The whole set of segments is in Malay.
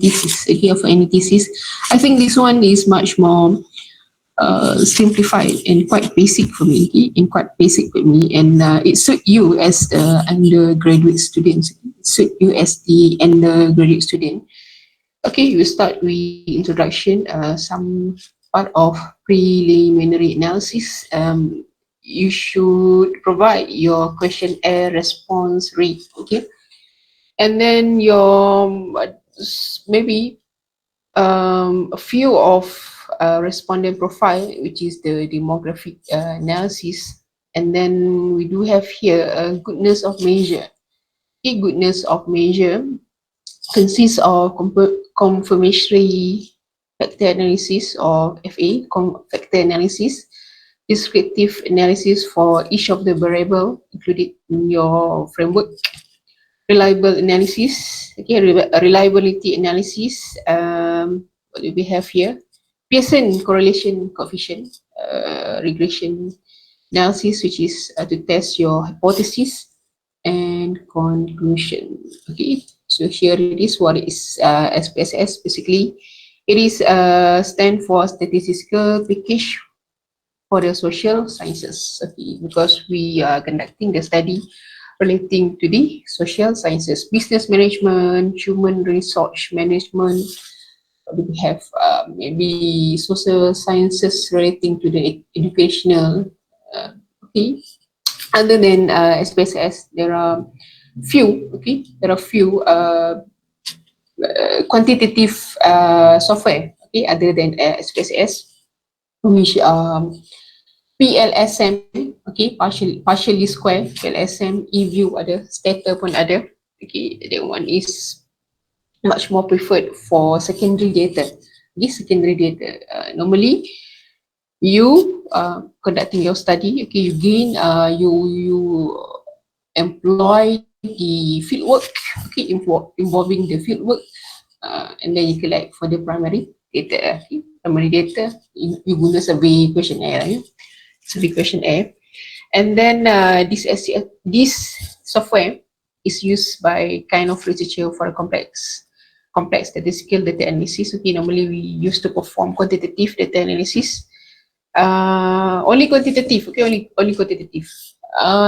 thesis, okay, for any thesis. I think this one is much more simplified and quite basic for me, okay? And quite basic with me, and it suit you as the undergraduate students. It suit you as the undergraduate student. Okay, we start with introduction, some part of preliminary analysis. You should provide your questionnaire response rate, okay? And then your maybe a few of respondent profile, which is the demographic analysis. And then we do have here a goodness of measure. Okay, goodness of measure consists of confirmatory factor analysis, or FA, factor analysis, descriptive analysis for each of the variable included in your framework, reliable analysis, okay, reliability analysis. What do we have here? Pearson correlation coefficient, regression analysis, which is to test your hypothesis, and conclusion. Okay, so here it is. What is SPSS? Basically, it is stand for statistical package for the social sciences. Okay, because we are conducting the study relating to the social sciences, business management, human resource management. We have maybe social sciences relating to the educational. Okay, other than SPSS, there are few. Okay, there are few quantitative software. Okay, other than SPSS, which PLSM, okay, partially square, PLSM, eView ada, Stata pun ada. Okay, that one is much more preferred for secondary data. Okay, secondary data. Normally, you conducting your study, okay, you gain, you employ the fieldwork, okay, involving the fieldwork, and then you collect for the primary data. Okay? Primary data, you guna survey questionnaire, survey questionnaire, and then this software is used by kind of researcher for a complex statistical data analysis. Okay, normally we used to perform quantitative data analysis. Only quantitative, okay, only quantitative.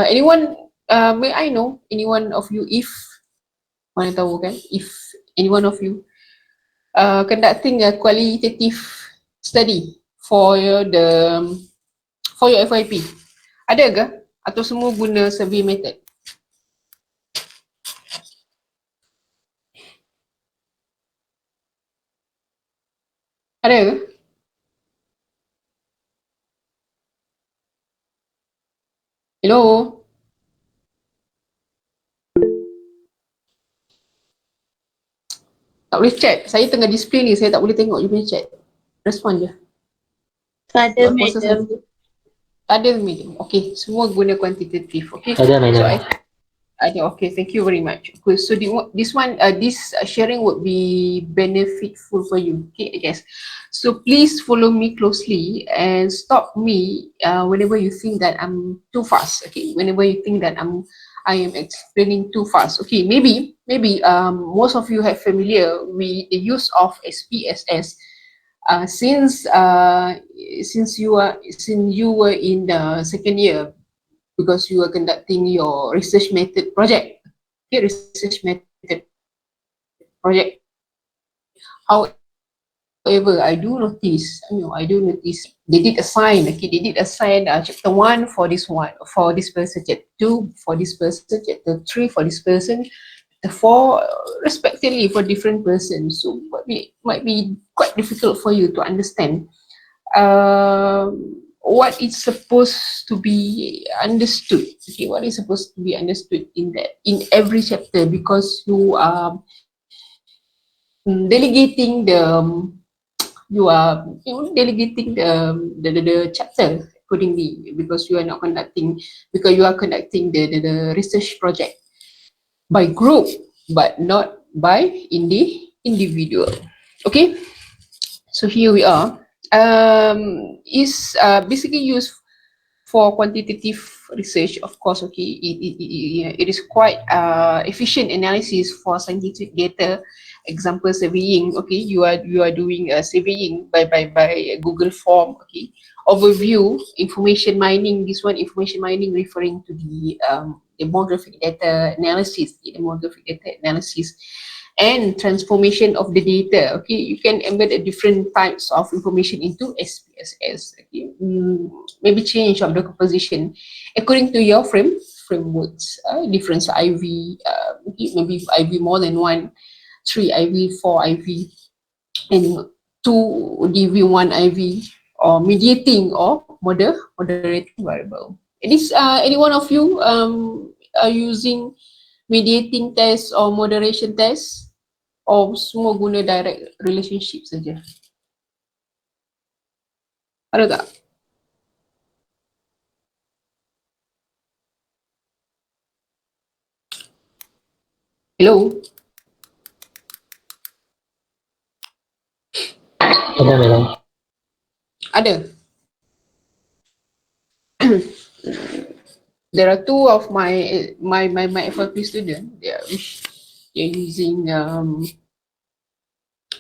Anyone, may I know anyone of you, if mana tahu kan, if anyone of you conducting a qualitative study for your FYP, ada ke? Atau semua guna survey method? Ada ke? Hello? Tak boleh chat. Saya tengah display ni, saya tak boleh tengok you punya chat. Respon je. Ada madam. Ada medium. Okay, semua guna quantitative. Okay. Ada madam. So okay, thank you very much. Okay, so this one, this sharing would be benefitful for you. Okay, I guess. So please follow me closely and stop me whenever you think that I'm too fast. Okay, whenever you think that I am explaining too fast. Okay, maybe most of you have familiar with the use of SPSS. Since you were in the second year, because you are conducting your research method project. Okay, research method project. However, I do notice they did assign. Okay, they did assign chapter 1 for this one, for this person, chapter 2 for this person, chapter 3 for this person, chapter 4 respectively for different persons. So might be quite difficult for you to understand what is supposed to be understood. Okay, what is supposed to be understood in every chapter, because you are delegating the chapter accordingly, because you are conducting the research project by group but not by individual. Okay, so here we are. Is basically used for quantitative research, of course. Okay, it is quite efficient analysis for scientific data example surveying, okay, you are doing a surveying by Google form, okay. Overview, information mining, this one information mining referring to the demographic data analysis, and transformation of the data, okay. You can embed a different types of information into SPSS, okay. Maybe change of the composition according to your frameworks, different IV, maybe IV more than one, 3 IV, 4 IV, and 2 DV, 1 IV, or mediating or moderating variable. Any one of you are using mediating test or moderation test, or semua guna direct relationship saja? Ada tak? Hello? Ada madam. Ada. There are two of my FLP student. They're using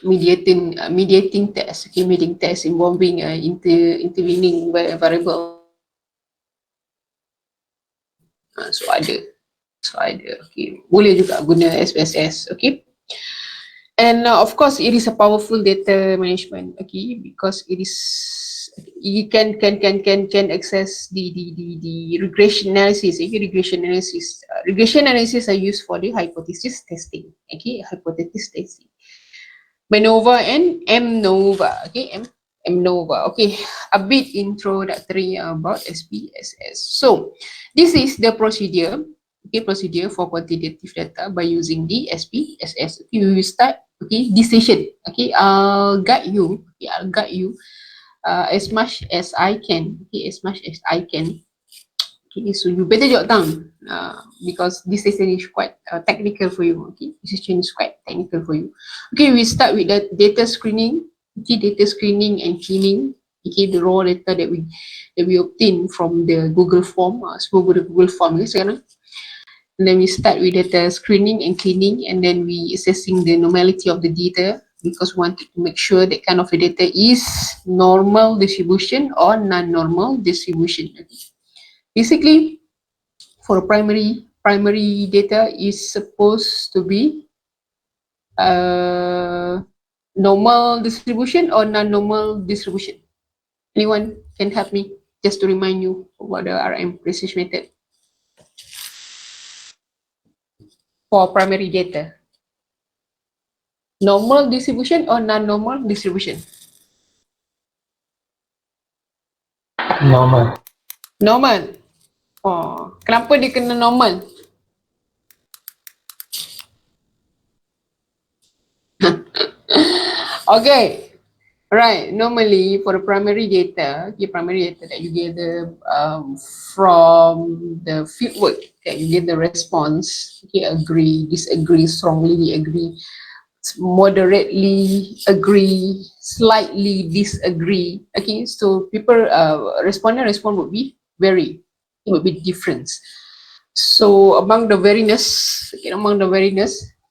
mediating test, okay, mediating test involving intervening variable. So ada, okay. Boleh juga guna SPSS, okay. And of course, it is a powerful data management, okay, because it is, you can access the regression analysis. Okay, regression analysis are used for the hypothesis testing, okay, hypothesis testing. MANOVA and MNOVA, okay, MNOVA, okay. A bit introductory about SPSS. So this is the procedure, okay, procedure for quantitative data by using the SPSS. Okay, we will start, okay, this session, okay. I'll guide you, okay, as much as I can, okay, as much as I can. Okay, so you better jot down, because this session is quite technical for you. Okay, this session is quite technical for you. Okay, we start with the data screening. Okay, data screening and cleaning. Okay, the raw data that we obtain from the Google form. Semua guna Google form sekarang. And then we start with data screening and cleaning, and then we assessing the normality of the data, because we want to make sure that kind of the data is normal distribution or non-normal distribution. Okay. Basically, for primary data is supposed to be normal distribution or non-normal distribution. Anyone can help me just to remind you about the RM precision method for primary data? Normal distribution or non-normal distribution? Normal. Normal. Oh, kenapa dia kena normal? Okay, right. Normally for the primary data, primary data that you gather from the fieldwork, okay, you get the response. Okay, agree, disagree, strongly agree, moderately agree, slightly disagree. Okay, so people respond would be vary. It would be different. So among the variness,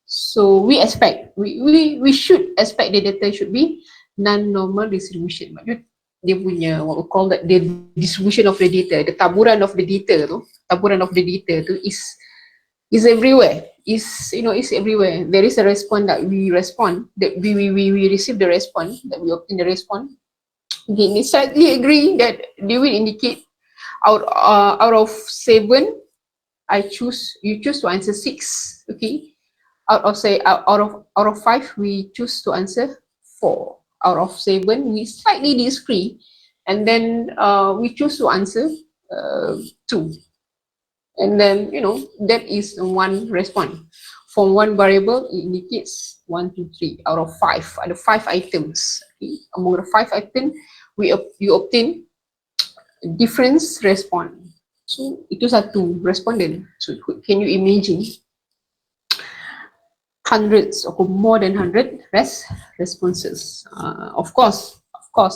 so we expect, we should expect the data should be non-normal distribution. Maksud dia punya what we call that, the distribution of the data, the taburan of the data tu is everywhere. Is everywhere. There is a response that we respond, that we receive the response, that we obtain the response. Okay, they slightly agree that they will indicate out of 7. You choose to answer 6. Okay, out of 5, we choose to answer 4. Out of 7, we slightly disagree, and then we choose to answer 2. And then that is one response. From one variable, it indicates 1, 2, 3 out of 5. Ada 5 items. Okay, among the 5 items, you obtain different response. So itu satu respondent. So can you imagine hundreds or more than 100 responses? Of course.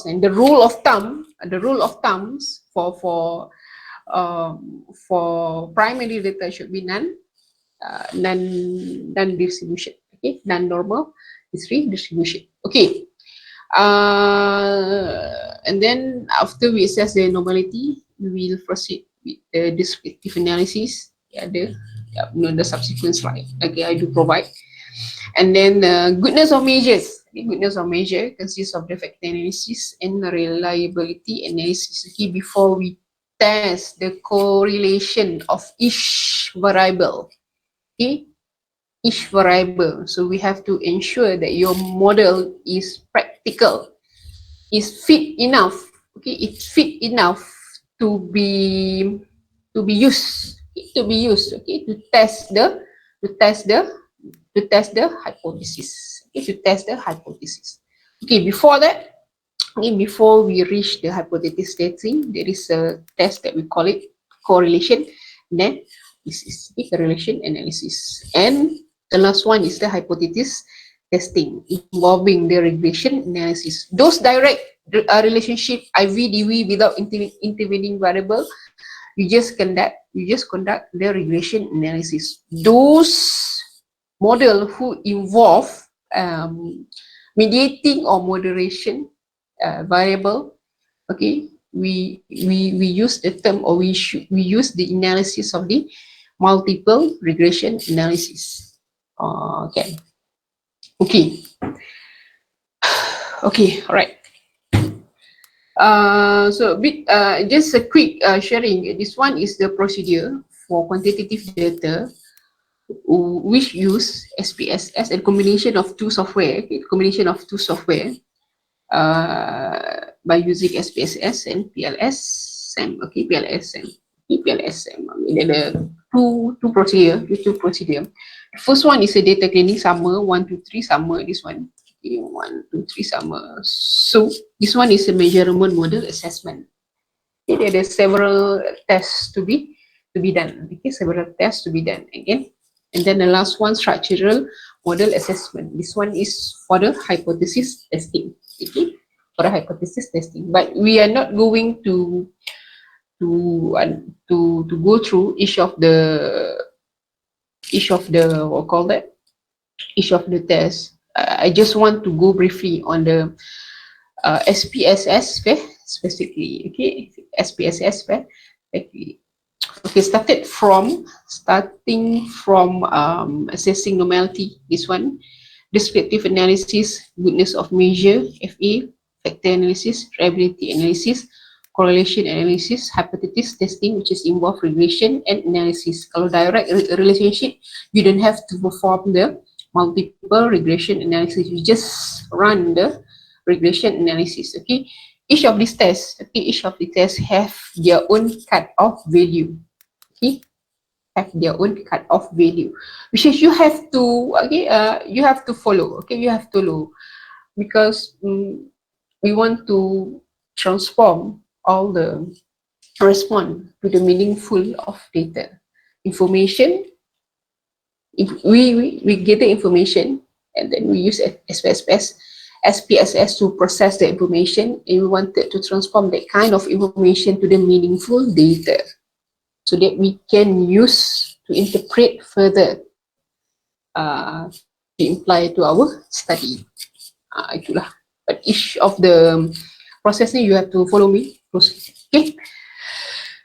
And the rule of thumbs for primary data should be non distribution. Okay, non-normal history distribution. Okay. And then after we assess the normality, we will proceed with the descriptive analysis. Yeah, the subsequent slide. Okay, I do provide. And then goodness of measures. Okay, goodness of measure consists of the factor analysis and reliability analysis. Okay, before we test the correlation of each variable. Okay, each variable. So we have to ensure that your model is practical, is fit enough. Okay, it's fit enough to be used. To be used. Okay, to test the hypothesis. Okay, to test the hypothesis. Okay, before that, okay, before we reach the hypothesis testing, there is a test that we call it correlation. Then this is the correlation analysis. And the last one is the hypothesis testing involving the regression analysis. Those direct relationship IVDV without intervening variable, you just conduct the regression analysis. Those model who involve mediating or moderation variable, okay, we use the term, or we use the analysis of the multiple regression analysis. Okay, all right. So just a quick sharing. This one is the procedure for quantitative data, which use SPSS and combination of two software. Okay, combination of two software by using SPSS and PLSM. Okay, PLSM. PLSM. I mean, there are two procedure. The first one is a data cleaning summer 1, 2, 3 summer. This one. Okay, 1, 2, 3 summer. So this one is a measurement model assessment. Okay, there are several tests to be done. Okay, several tests to be done again. And then the last one, structural model assessment. This one is for the hypothesis testing. Okay, for the hypothesis testing. But we are not going to go through each of the what call that, each of the tests. I just want to go briefly on the SPSS specifically. Okay, SPSS specifically. Okay, starting from assessing normality. This one, descriptive analysis, goodness of measure, FA, factor analysis, reliability analysis, correlation analysis, hypothesis testing, which is involve regression and analysis. Kalau direct relationship, you don't have to perform the multiple regression analysis. You just run the regression analysis. Okay, each of these tests have their own cut-off value. Okay, have their own cut-off value, which is you have to follow. Okay, you have to follow, because we want to transform all the respond to the meaningful of data information. If we get the information, and then we use SPSS to process the information, and we wanted to transform that kind of information to the meaningful data, so that we can use to interpret further, to imply to our study. Itulah. But each of the processing, you have to follow me. Okay.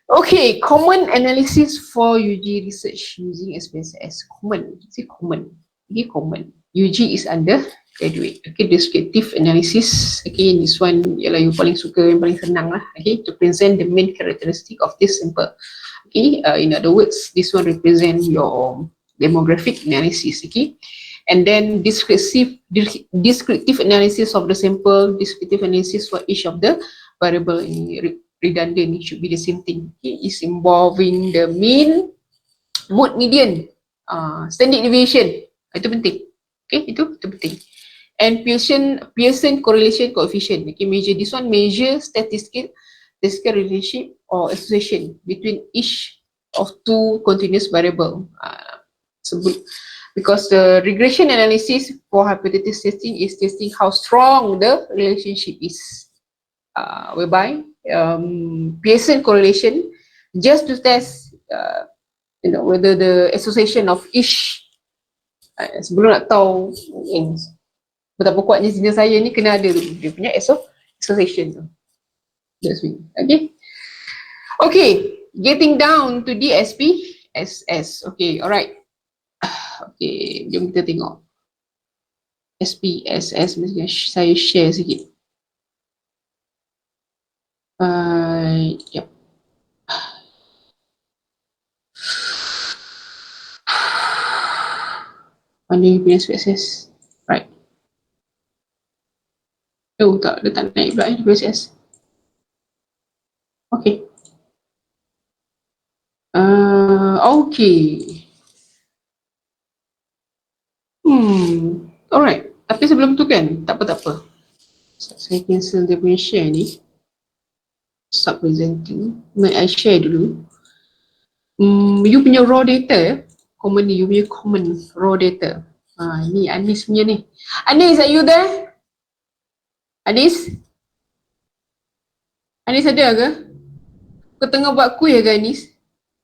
Okay, common analysis for UG research using SPSS. Common. Okay, common. UG is undergraduate. Okay, descriptive analysis. Okay, this one ialah you paling suka, yang paling senang lah. Okay, to present the main characteristic of this sample. Okay, in other words, this one represent your demographic analysis. Okay, and then descriptive analysis of the sample, descriptive analysis for each of the variable. Ini redundant, it should be the same thing. Okay, is involving the mean, mode, median, standard deviation. Itu penting. Okay, itu penting. And Pearson correlation coefficient. Okay, this one measure statistical relationship or association between each of two continuous variable. Because the regression analysis for hypothesis testing is testing how strong the relationship is, whereby Pearson correlation just to test whether the association of each Sebelum nak tahu betapa kuatnya senior saya ni, kena ada dia punya association tu. That's me. Okay, getting down to the SPSS. Okay, alright. Okay, jom kita tengok SPSS. Saya share sikit. Yep. Mana you punya SPSS? Right. Oh tak, dia tak naik pula SPSS. Okay. Okay. Alright. Tapi sebelum tu kan, tak apa. Saya cancel dia punya share ni. Stop presenting. May I share dulu? You punya raw data, common ni, you punya common raw data. Ni Anis punya ni. Anis, are you there? Anis? Anis ada ke? Kau tengah buat kuih ke Anis?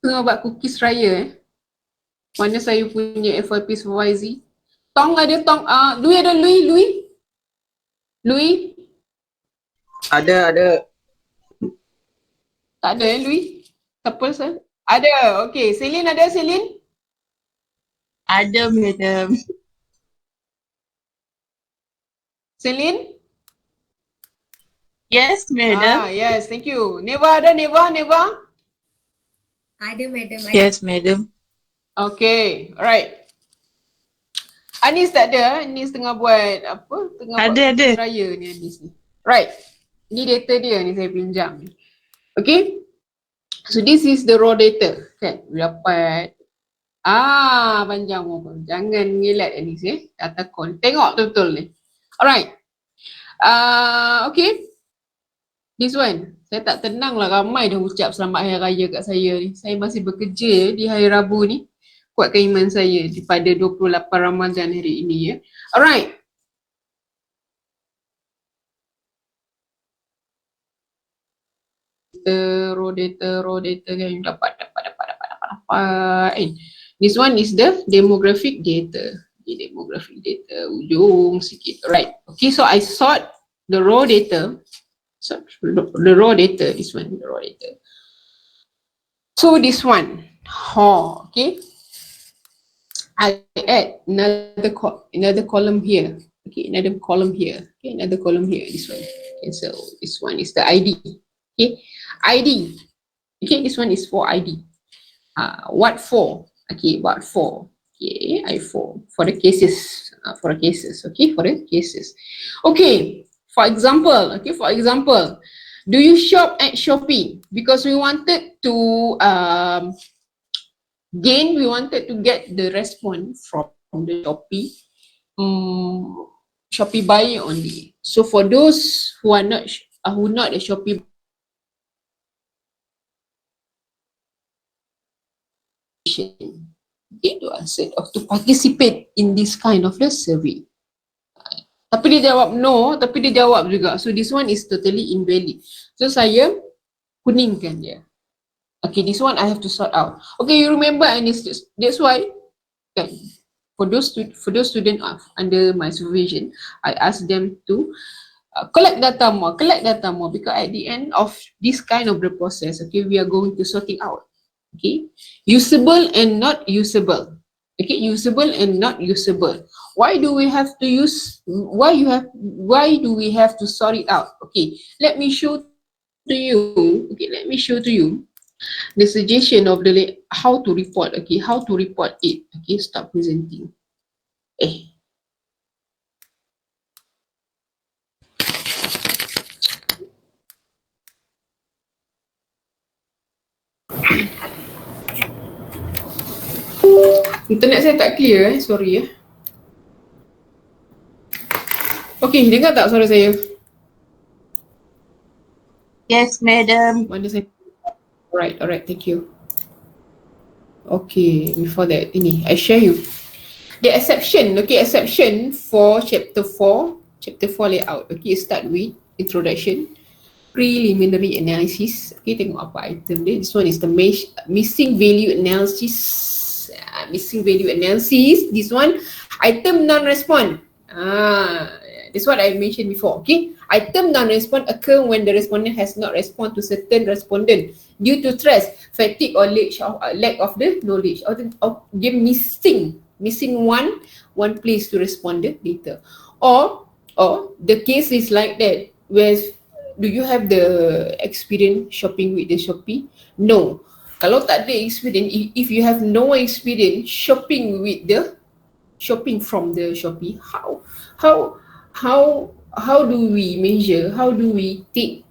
Tengah buat cookies raya Mana saya punya FYP supervisor? Tong ada Tong, Louis ada Louis? Ada. Tak ada Louis? Siapa sah? Ada, okay. Celine ada Celine? Ada, madam. Celine? Yes, madam. Yes, thank you. Neva ada Neva? Ada, madam. Yes, madam. Okay, alright. Anis tak ada, Anis tengah buat apa? Tengah Ada. buat raya ni Anis ni. Right, ni data dia ni saya pinjam. Okay, so this is the raw data kan. Dapat panjang pun. Jangan ngelat Anis data call. Tengok betul-betul ni. Alright. Okay. This one, saya tak tenang lah, ramai dah ucap selamat hari raya kat saya ni. Saya masih bekerja di hari Rabu ni. Kuatkan iman saya pada 28 Ramadan hari ini ya. Alright. Raw data kan dapat. This one is the demographic data. Demographic data ujung sikit. Alright. Okay, so I sort the raw data. So the raw data, this one, the raw data. So this one, okay. I add another column here. Okay, another column here. Okay, another column here. This one. Okay, so this one is the ID. Okay, ID. Okay, this one is for ID. What for? Okay, what for? Okay, for the cases. Okay, for the cases. Okay. For example, do you shop at Shopee? Because we wanted to get the response from the Shopee buyer only. So for those who are not a Shopee to answer or to participate in this kind of the survey. Tapi dia jawab no, tapi dia jawab juga. So this one is totally invalid. So saya kuningkan dia. Okay, this one I have to sort out. Okay, you remember, and that's why okay, for those students under my supervision, I ask them to collect data more because at the end of this kind of the process, okay, we are going to sort it out. Okay, usable and not usable. Okay, usable and not usable. Why do we have to sort it out? Okay, let me show to you. The suggestion of the how to report. Okay, how to report it. Okay, stop presenting. Internet saya tak clear sorry Okay, dengar tak suara saya? Yes, madam. Mana saya? Alright, thank you. Okay, before that, ini I share you the exception. Okay, exception for chapter 4 layout. Okay, start with introduction, preliminary analysis. Okay, tengok apa item dia. This one is the missing value analysis. This one Item non-respond. That's what I mentioned before. Okay, item non-respond occur when the respondent has not responded to certain respondent due to stress, fatigue, or lack of the knowledge, or they missing one place to respond later, or the case is like that. Where do you have the experience shopping with the Shopee? No. Kalau tak ada experience, if you have no experience shopping with the shopping from the Shopee, how how do we measure, how do we take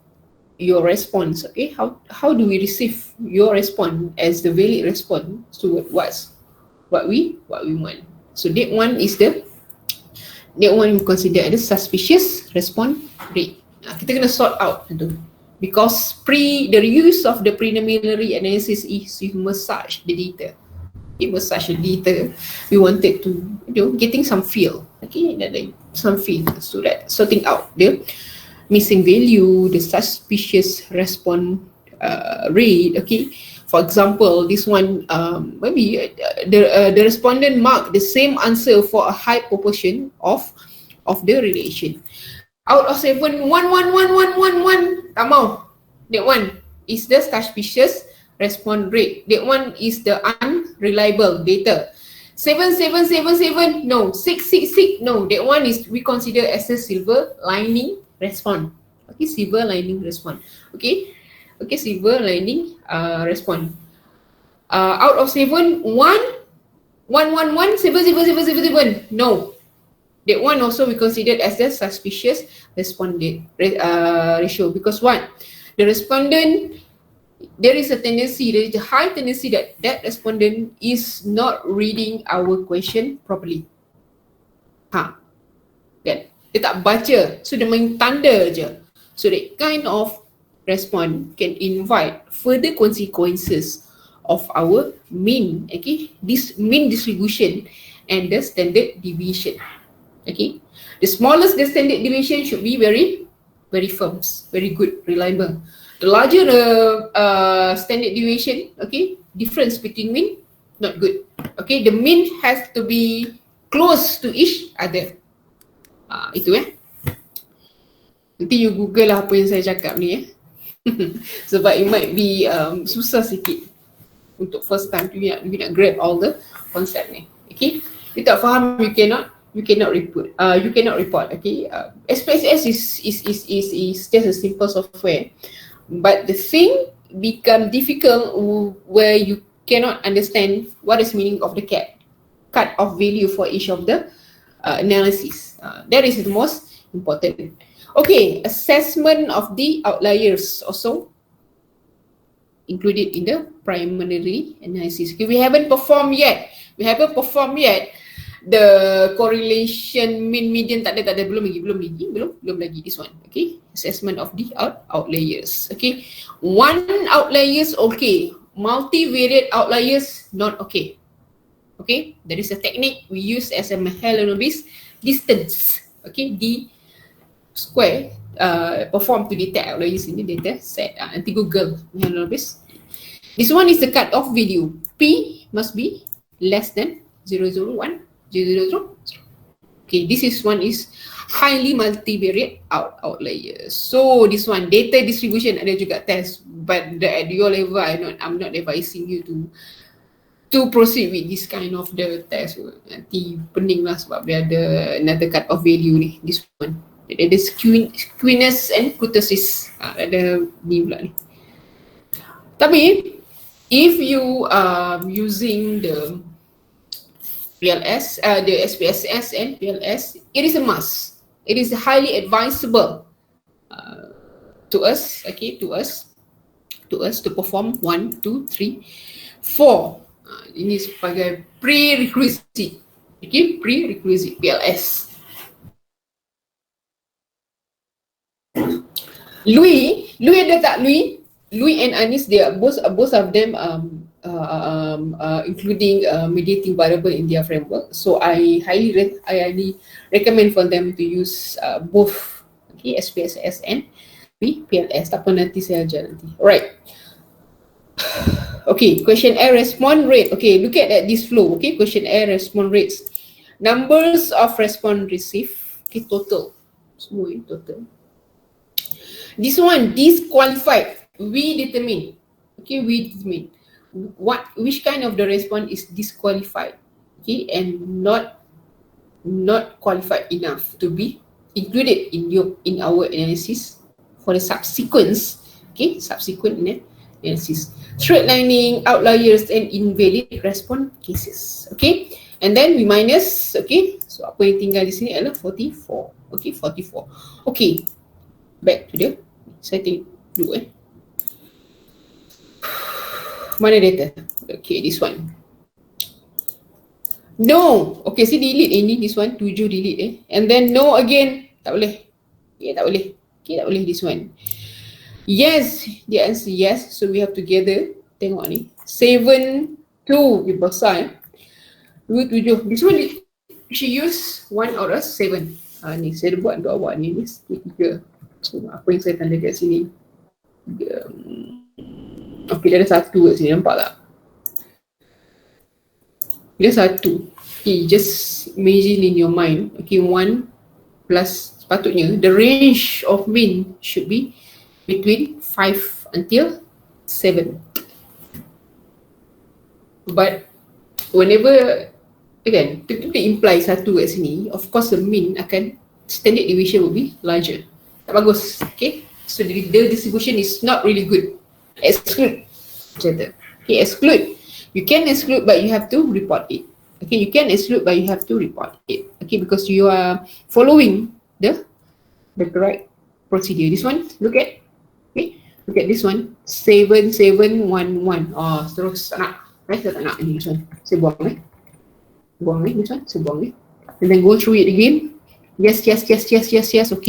your response? Okay, how do we receive your response as the valid response to what we want? So that one we consider as suspicious response rate. Kita kena sort out tu, because the use of the preliminary analysis is we massage the data. It was such a data. We wanted to, getting some feel, okay, some feel, so that sorting out the missing value, the suspicious response rate. Okay, for example, this one, maybe the respondent marked the same answer for a high proportion of the relation. Out of 7, 1, 1, 1, 1, 1, 1, tak mau. That one is the suspicious response rate. That one is the unreliable data. 7, 7, 7, 7, no. 6, 6, 6, no. That one is we consider as a silver lining response. Okay, silver lining response. Okay, silver lining response. Out of 7, 1, 1, 1, 1, 7, 7, 7, 7, 7, no. That one also we considered as the suspicious respondent ratio, because what? The respondent, there is a high tendency that respondent is not reading our question properly. Kan? Dia tak baca, so dia main tanda je. So that kind of response can invite further consequences of our mean, okay, this mean distribution and the standard deviation. Okay, the smallest the standard deviation should be very firm, very good, reliable. The larger the standard deviation, okay, difference between mean, not good. Okay, the mean has to be close to each other. Itu nanti you google lah apa yang saya cakap ni sebab it might be susah sikit untuk first time you nak grab all the concept ni. Okay, you tak faham, you cannot report. Okay, SPSS is just a simple software, but the thing become difficult where you cannot understand what is meaning of the cut off value for each of the analysis. That is the most important. Okay, assessment of the outliers also included in the preliminary analysis. Okay, we haven't performed yet. The correlation mean median tak ada, belum lagi this one. Okay, assessment of the outliers. Okay, one outliers okay, multivariate outliers not okay. Okay, there is a technique we use as a Mahalanobis distance. Okay, D square perform to detect outliers in the data set. Nanti Google Mahalanobis. This one is the cut-off value. P must be less than 0.001. 0.000. Okay, this one is highly multivariate outliers. So this one data distribution ada juga test, but at your level I'm not advising you to proceed with this kind of the test. Nanti pening lah sebab dia ada another cut off value ni. This one ada skewness and kurtosis. Ada ni pula ni. Tapi if you using the PLS, the SPSS and PLS, it is a must. It is highly advisable to us, okay, to us to perform 1, 2, 3, 4. Ini sebagai prerequisite, okay, prerequisite PLS. Louis ada tak Louis? Louis and Anis, they are both of them including mediating variable in their framework. So I highly recommend for them to use both, okay, SPSS and PLS. Tak apa, nanti saya ajar nanti. Alright. Okay, questionnaire response rate. Okay, look at this flow. Okay, questionnaire response rates. Numbers of response received. Okay, total. Semua ini total. This one, disqualified. We determine. Okay, we determine which kind of the response is disqualified. Okay, and not qualified enough to be included in our analysis for the subsequent analysis. Thread lining, outliers and invalid response cases. Okay, and then we minus. Okay, so apa yang tinggal di sini adalah 44. Okay, 44. Okay, back to the setting dulu mana data? Okay, this one. No. Okay, see delete ini, this one 7 delete and then no again. Tak boleh. Okay, tak boleh. Okay, tak boleh this one. Yes, the answer yes. So we have to gather. Tengok ni. 7, 2 dia besar 2, 7. This one she use 1 out of 7. Ni saya buat untuk awak ni 3. So apa yang saya tanda kat sini? Okay, dia ada 1 kat sini, nampak tak? Dia 1. Okay, just imagine in your mind. Okay, 1 plus sepatutnya the range of mean should be between 5 until 7. But whenever again, itu imply 1 kat sini, of course the mean akan standard deviation will be larger. Tak bagus. Okay, so the distribution is not really good. Exclude. Okay, exclude. You can exclude but you have to report it. Okay, you can exclude but you have to report it. Okay, because you are following the correct procedure. This one, look at. Okay, look at this one. 7, 7, 1, 1. Oh, terus tak nak. Saya tak nak ni, this one. Saya buang Buang ni, this one. Saya buang ni. And then go through it again. Yes. Okay,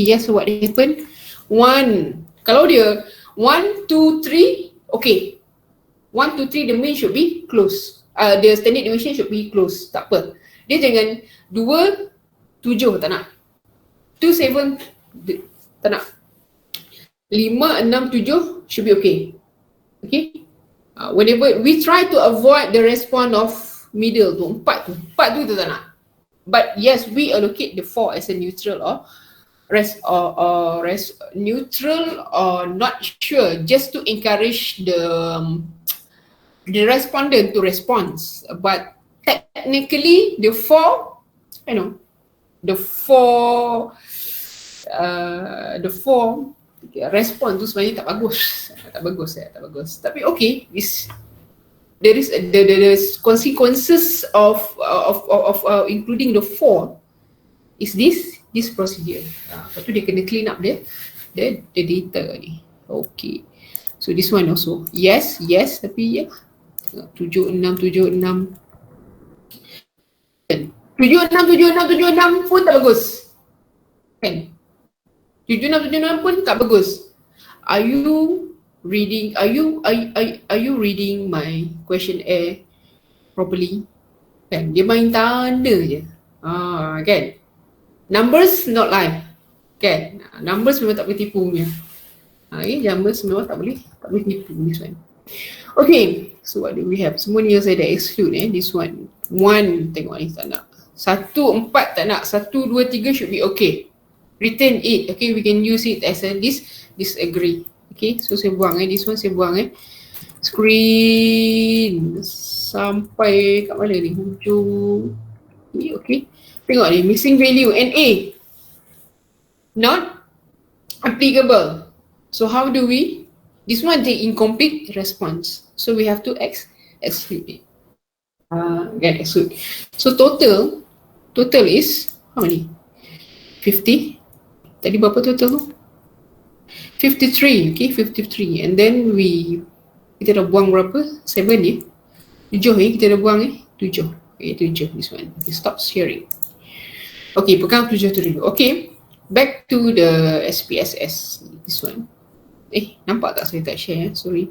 yes, so what happened? 1. Kalau dia 1, 2, 3, okay. 1, 2, 3, the mean should be close. The standard deviation should be close. Tak apa. Dia jangan 2, 7, tak nak. 2, 7, tak nak. 5, 6, 7 should be okay. Okay. Whenever we try to avoid the response of middle tu, 4 tu tak nak. But yes, we allocate the 4 as a neutral or neutral or not sure, just to encourage the respondent to response. But technically the 4 response tu sebenarnya tak bagus. Tapi okay, there is the consequences of including the 4 is this procedure. Lepas tu dia kena clean up the data ni. Okay, so this one also yes, tapi ya 7, 6 pun tak bagus kan. 7, 6 pun tak bagus. Are you reading my questionnaire properly? Kan dia main tanda je. Kan, numbers not lie. Kan, numbers memang tak boleh tipu punya. Numbers memang tak boleh tipu this one. Okay, so what do we have? Semua ni yang saya dah exclude this one. 1, tengok ni tak nak. 1, 4 tak nak. 1, 2, 3 should be okay. Retain it. Okay, we can use it as a disagree. Okay, so saya buang this one saya buang Screen sampai kat mana ni? Hujung ni. Okay, tengok ni, missing value NA not applicable. So how do we? This one the incomplete response. So we have to exclude it. Get exclude. So total is how many? 50. Tadi berapa total tu? 53. Okay, 53. And then kita dah buang berapa? 7 ni. 7 kita dah buang 7. Okay, 7 this one. Okay, stop sharing. Okay, pegang 7 tu dulu. Okay, back to the SPSS. This one. Nampak tak saya tak share? Sorry.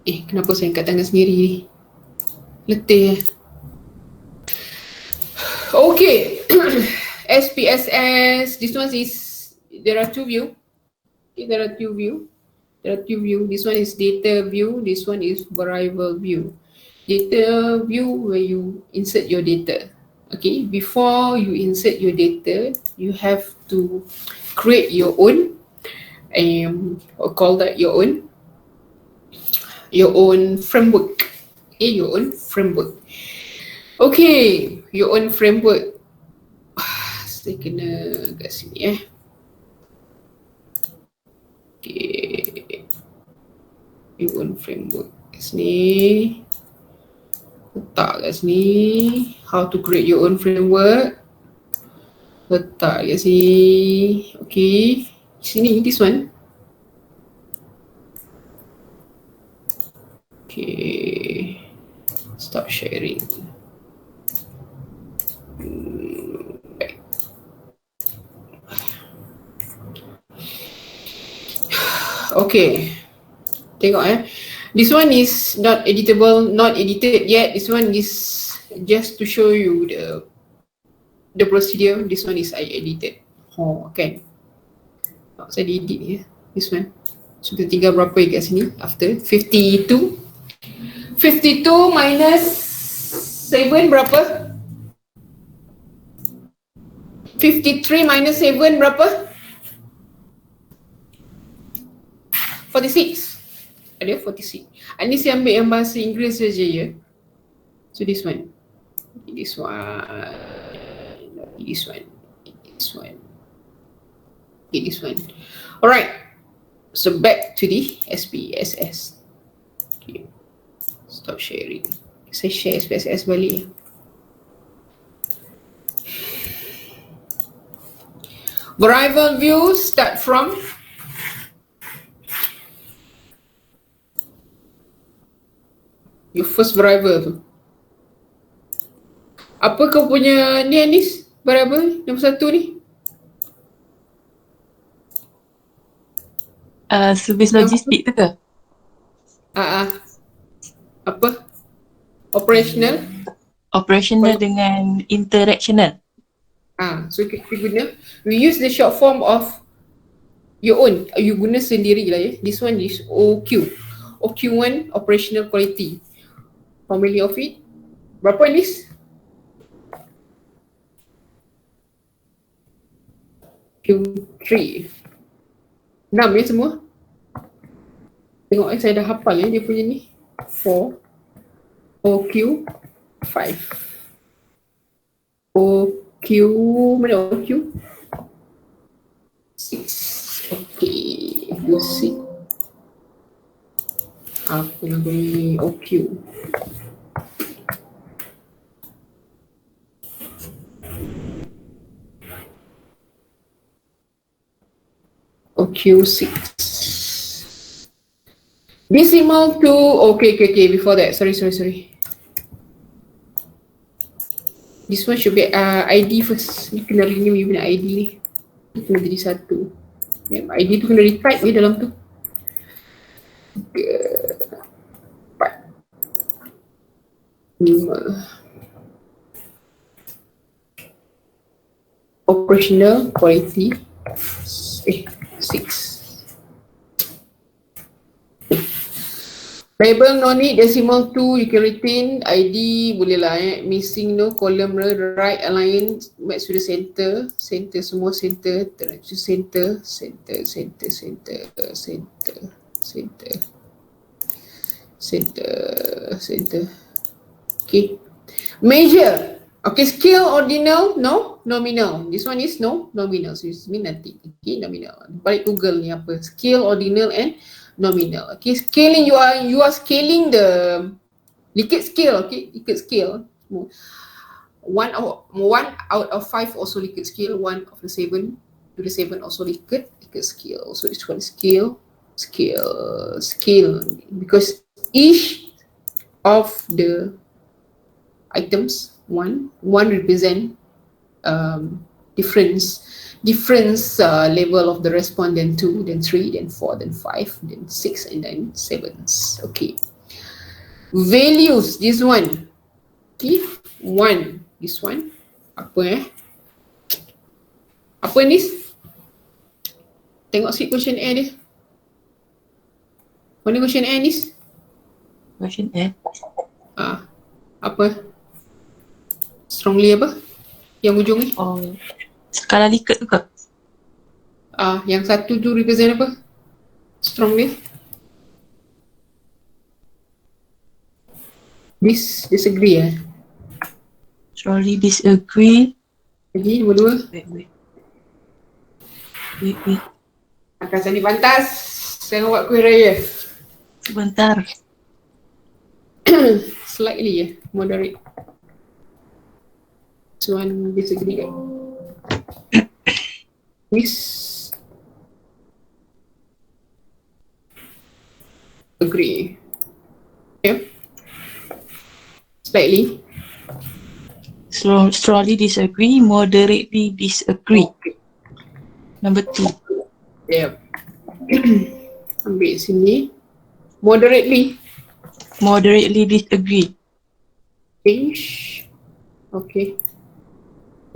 Kenapa saya angkat tangan sendiri ni? Letih. Okay. SPSS. This one is, there are 2 view. Okay, there are two view. This one is data view. This one is variable view. data view where you insert your data. Okay, before you insert your data, you have to create your own, or call that your own framework. Okay, your own framework. Okay, your own framework. Saya kena kat sini Okay, your own framework kat sini. Letak kat sini. How to create your own framework. Letak kat sini. Okay, sini, this one. Okay, stop sharing. Back. Okay, tengok this one is not editable, not edited yet. This one is just to show you the procedure. This one is I edited. Oh, okay. Saya edit ni this one. So kita tinggal berapa kat sini after 52. 52 minus 7 berapa? 53 minus 7 berapa? 46. Ada 46. Ini saya ambil yang bahasa Inggeris saja ya. So this one. This one. This one. This one. Okay, this one. Alright. So back to the SPSS. Okay. Stop sharing. Saya share SPSS balik. Variable view start from your first variable tu. Apa kau punya ni Anis? Variable nombor 1 ni? Servis logistik tu ke? Apa? Operational? Operational dengan interactional. So kita guna, we use the short form of your own. You guna sendiri lah ya. This one is OQ. OQ1, operational quality. Family of it. Berapa Anis? Q3. 6 ya semua. Tengok saya dah hafal ya dia punya ni. 4. OQ 5. OQ mana OQ? 6. Okay. 6. Apa nama ni OQ? OQ6. Decimal to, okay, before that, sorry. This one should be ID first. Ni kena renew you punya ID ni. Ni kena jadi satu. ID tu kena retype ni dalam tu. 4. 5. Operational quality 6. Label no need, decimal 2 you can retain. ID boleh lah missing no, column right align, match to the center semua center, center. Okay. Measure. Okay, scale ordinal, no, nominal. This one is no, nominal. So it means nothing. Okay, nominal. Balik Google ni apa? Scale, ordinal and nominal. Okay, scaling, you are scaling the liquid scale. Okay, liquid scale. 1 out of 5 also liquid scale. 1 of the 7 to the 7 also liquid scale. So this one scale, because each of the items one represent difference level of the respondent, 2, then 3, then 4, then 5, then 6, and then 7. Okay. Values, this one. Okay. 1, this one. Apa Apa ni? Tengok sikit questionnaire dia. Mana questionnaire ni? Questionnaire. Apa? Strongly apa? Yang ujung ni? Oh, skala Likert tu ke? Yang satu tu represent apa? Strongly? Disagree Strongly disagree. Lagi nombor 2. Wait. Akan sani pantas. Saya buat kuih raya. Sebentar. Slightly moderate. This one disagree kan? Agree. Okay. Slightly. Strongly disagree, moderately disagree. Number 2. Yep. Ambil sini. Moderately. Disagree. Ish. Okay.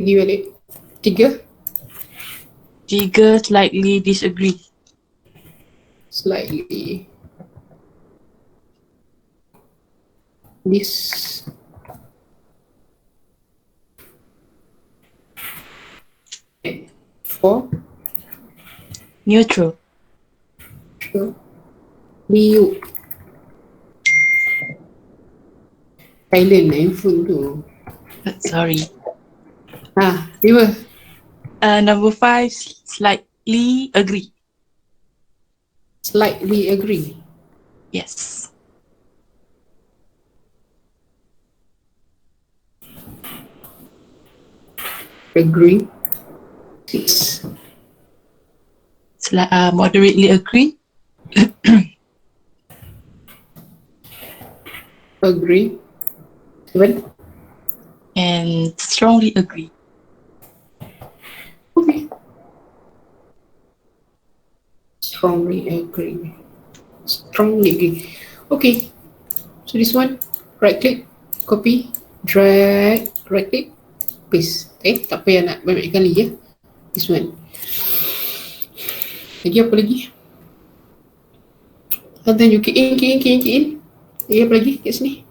Pergi balik. 3. 3. Slightly disagree. Slightly. This. Okay. 4. Neutral. Sure. Liu. Silent handphone tu. Sorry. 5. Number 5. Slightly agree. Slightly agree. Yes. Agree. 6. Moderately agree. Agree. 7. And strongly agree. Okay. Strongly agree. Okay. So this one, right click, copy, drag, right click, paste. Tak payah nak banyak kali ya. This one. Lagi apa lagi? And then you key in. Lagi apa lagi kat sini?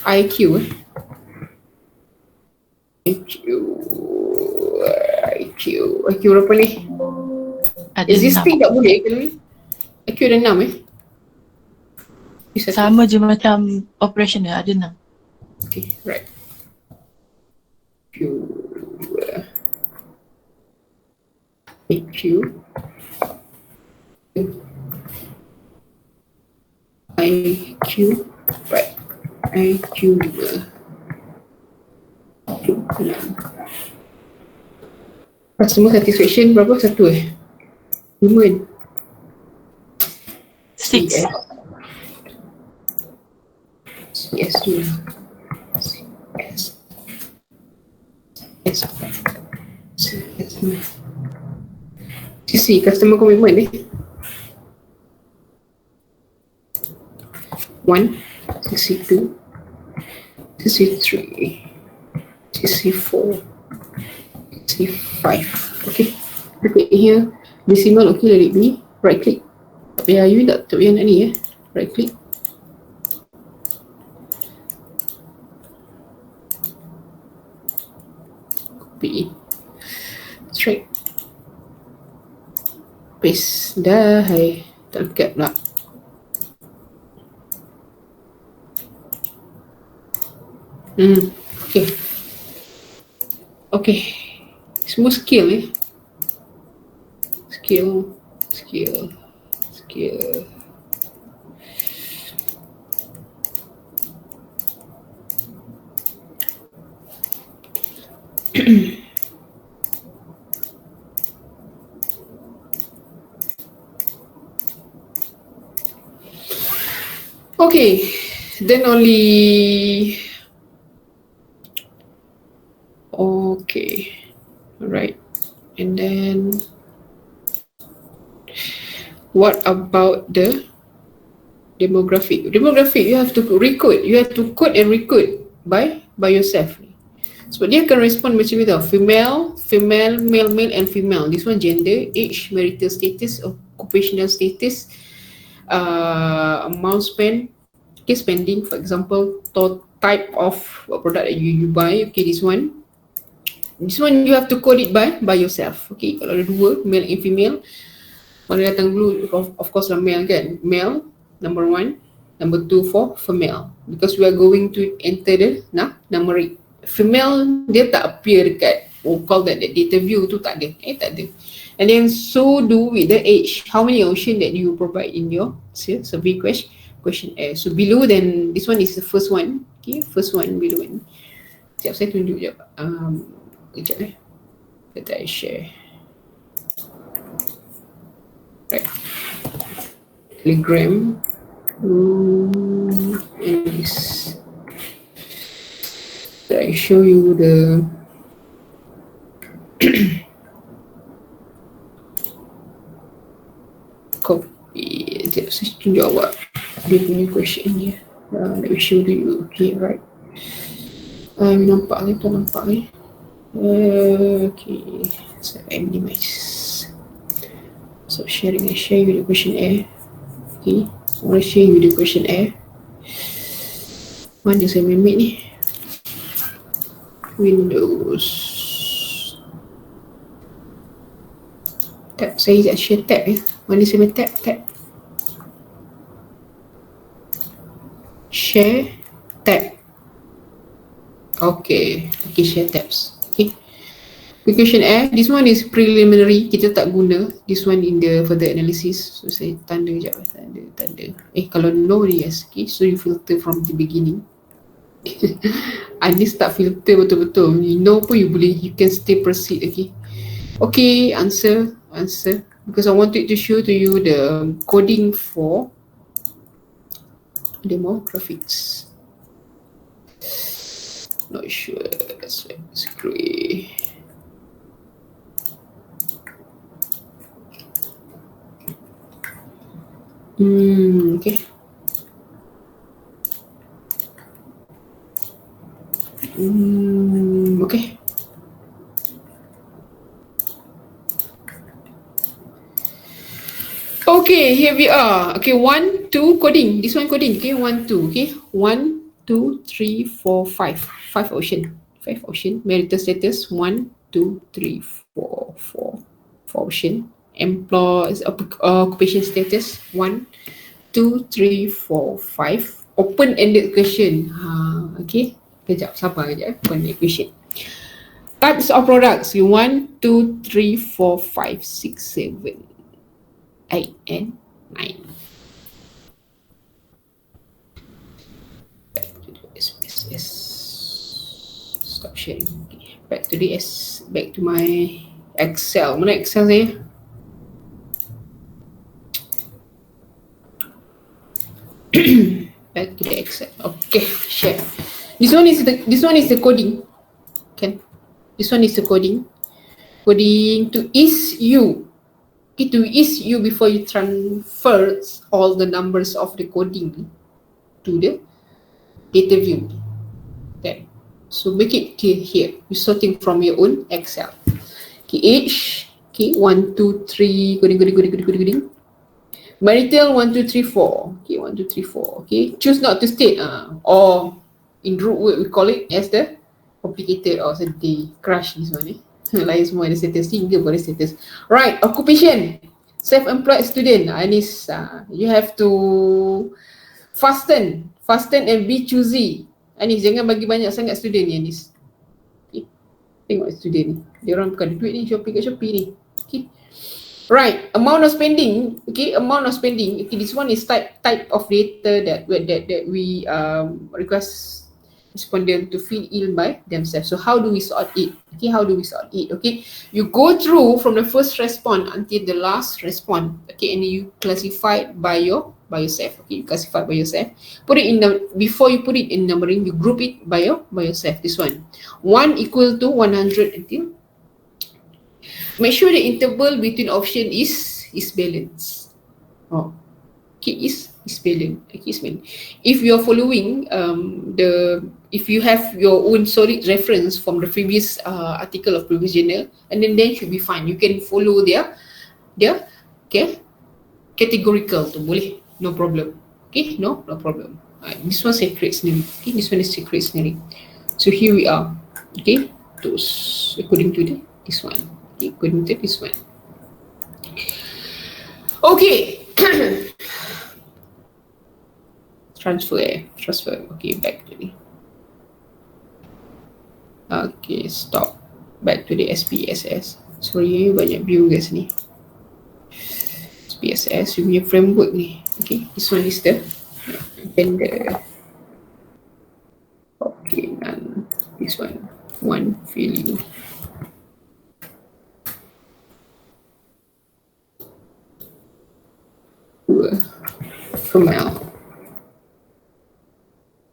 IQ IQ berapa ni? Ada Existing 6. tak boleh ke ni? IQ ada 6 Bisa Sama je macam operational, ada 6. Okay, right. IQ right. IQ 2. Customer satisfaction berapa? 1 5 6. CS tu CC customer commitment 1 CC2 CC3 CC4 CC5. Okay, click here decimal. Okay, let it be. Right click. Tak payah you tak payah nak ni right click. Copy. Straight. Paste. Dah tak dekat pula. Okay. Okay. Semua skill Skill. Okay, then only. Okay, alright, and then what about the demographic? Demographic, you have to recode. You have to code and recode by yourself. Sebab dia akan respond macam ni tau. Female, male, and female. This one gender, age, marital status, occupational status, amount spent, Okay, spending, for example, type of product that you buy. Okay, this one you have to code it by yourself. Okay, kalau ada dua, male and female, mana datang dulu, of course lah male kan. Male number one, number two for female, because we are going to enter the numeric. Female dia tak appear dekat call that data view tu, tak ada, tak ada. And then so do with the age, how many option that you provide in your survey questionnaire. So below, then this one is the first one. Okay, first one below ni. Sekejap saya tunjuk je. Kejap let I share. Right, Telegram. And this, I show you the copy. Sekejap saya tunjuk awak dia punya question ni. Let me show you. Okay, right. Nampak ni, tu nampak ni. Okay, so I minimize. So sharing, I share you the questionnaire. Okay, I want to share you the questionnaire. Mana saya ambil ni? Windows. Tab, saya nak share tab ya. Mana saya ambil tab. Share tab. Okay, share tabs. Okay. The questionnaire, this one is preliminary, kita tak guna. This one in the further analysis. So saya tanda sekejap, tanda. Kalau no, yes. Okay, so you filter from the beginning. Anis tak filter betul-betul. You know pun you can still proceed. Okay, answer. Because I wanted to show to you the coding for demographics. Not sure. That's why it's gray. Okay. Okay. Okay, here we are. Okay, 1, 2, coding. This one coding. Okay, 1, 2. Okay, 1, 2, 3, 4, 5. 5 option. 5 option. Marital status 1, 2, 3, 4. 4 option. Employee occupation status 1, 2, 3, 4, 5. Open-ended question. Okay. Kejap, sabar kejap. Open-ended question. Types of products. 1, 2, 3, 4, 5, 6, 7, 8, and 9. Back to the SPSS. Stop sharing. Okay. Back to my Excel. Mana Excel saya? Back to the Excel. Okay, share. This one is the coding. Okay. This one is the coding. Coding to ease you. Okay, to ease you before you transfer all the numbers of the coding to the data view. Okay. So make it clear here. You're sorting from your own Excel. Okay, age. Okay, 1, 2, 3. Coding. Marital 1, 2, 3, 4. Okay, 1, 2, 3, 4. Okay, choose not to state. Or in root word we call it as the complicated or sedih. Crush this one. Lain semua ada status, single boleh status. Right, occupation. Self-employed student. Anis, you have to fasten and be choosy. Anis, jangan bagi banyak sangat student ni Anis. Okay. Tengok student ni. Dia orang bukan ada duit ni, shopping kat Shopee ni. Okay. Right, amount of spending. Okay, amount of spending. Okay, this one is type of data that we request respondent to fill in by themselves. So how do we sort it? Okay, Okay, you go through from the first response until the last response. Okay, and you classify it by yourself. Okay, you classify by yourself. Put it in before you put it in numbering, you group it by yourself. This one, 1 equal to 100 until. Make sure the interval between option is balanced. Okay, is balanced. Okay, is balanced. If you are following if you have your own solid reference from the previous article of previous journal, and then should be fine. You can follow their okay categorical tu boleh, no problem. Okay, no problem. This one saya create sendiri. Okay, this one is saya create sendiri. So here we are. Okay, those according to this one. Okay, according to this one. Okay. Transfer. Okay, back to the. Okay, stop. Back to the SPSS. Sorry, banyak view guys ni. SPSS, you punya framework ni. Okay, this one is the gender. Okay, and this one feeling. Female.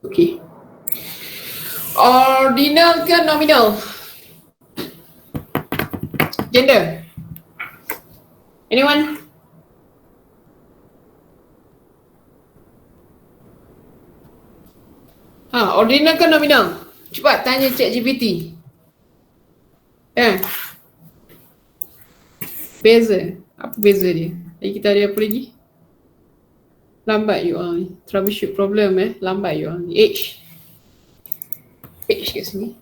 Okay. Ordinal ke nominal? Gender. Anyone? Ordinal ke nominal? Cepat tanya ChatGPT. Beza. Apa beza dia? Kita ada apa lagi? Lambat you all ni. Troubleshoot problem lambat you all ni. Age kat sini.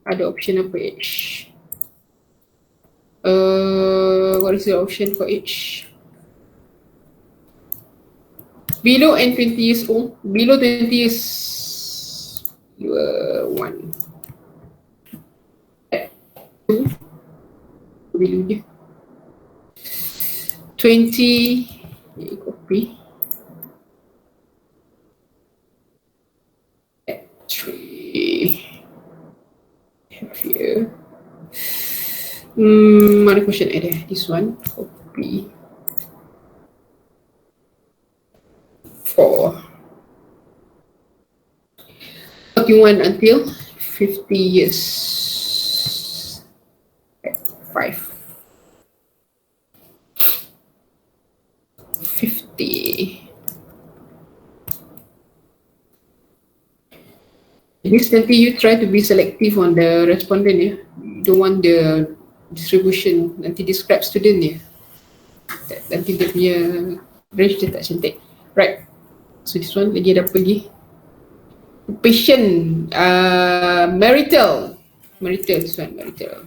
Ada option apa age? What is the option for age? Below and 20 years old. Below 20 years. You are 1. 2. Below dia. 20. Copy. 3. Here. Mana question ada? This one. Copy. 4. 41 until 50 years. 5. 50. This nanti you try to be selective on the respondent ya. You don't want the distribution nanti describe student ya. Nanti dia punya range dia tak cantik. Right. So this one lagi ada apa lagi? Patient, marital, this one marital.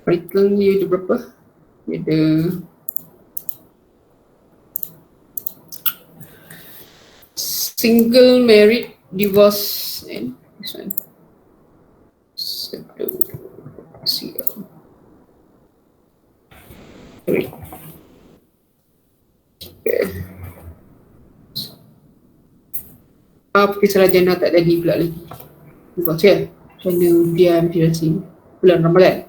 Marital ni ada berapa? Ada single, married, divorce, and this one. Married. Apa sarjana tak jadi pula lagi. Divorce ya? Macam mana diam sini bulan Ramadan.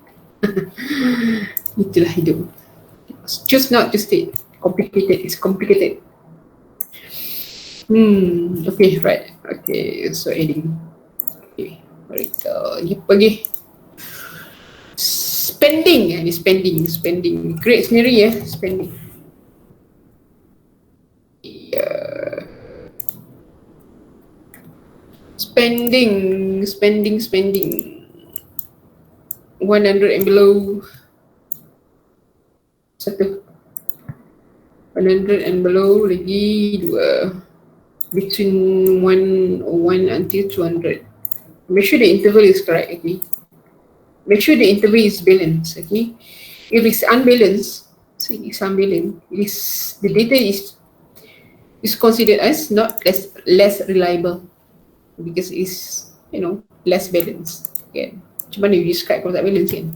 Itulah hidup. Choose not to stay. Complicated. It's complicated. Okay, right. Okay, so heading. Okay, marital. Ni pergi. Spending. Ni spending. Create sendiri ya, spending. Spending. 100 and below. 100 and below lagi 2. Between 101 until 200. Make sure the interval is correct, okay? Make sure the interval is balanced, okay? If it's unbalanced, so it's unbalanced, the data is considered as not less reliable because it's less balanced. Okay? Macam mana you describe kalau tak balance kan?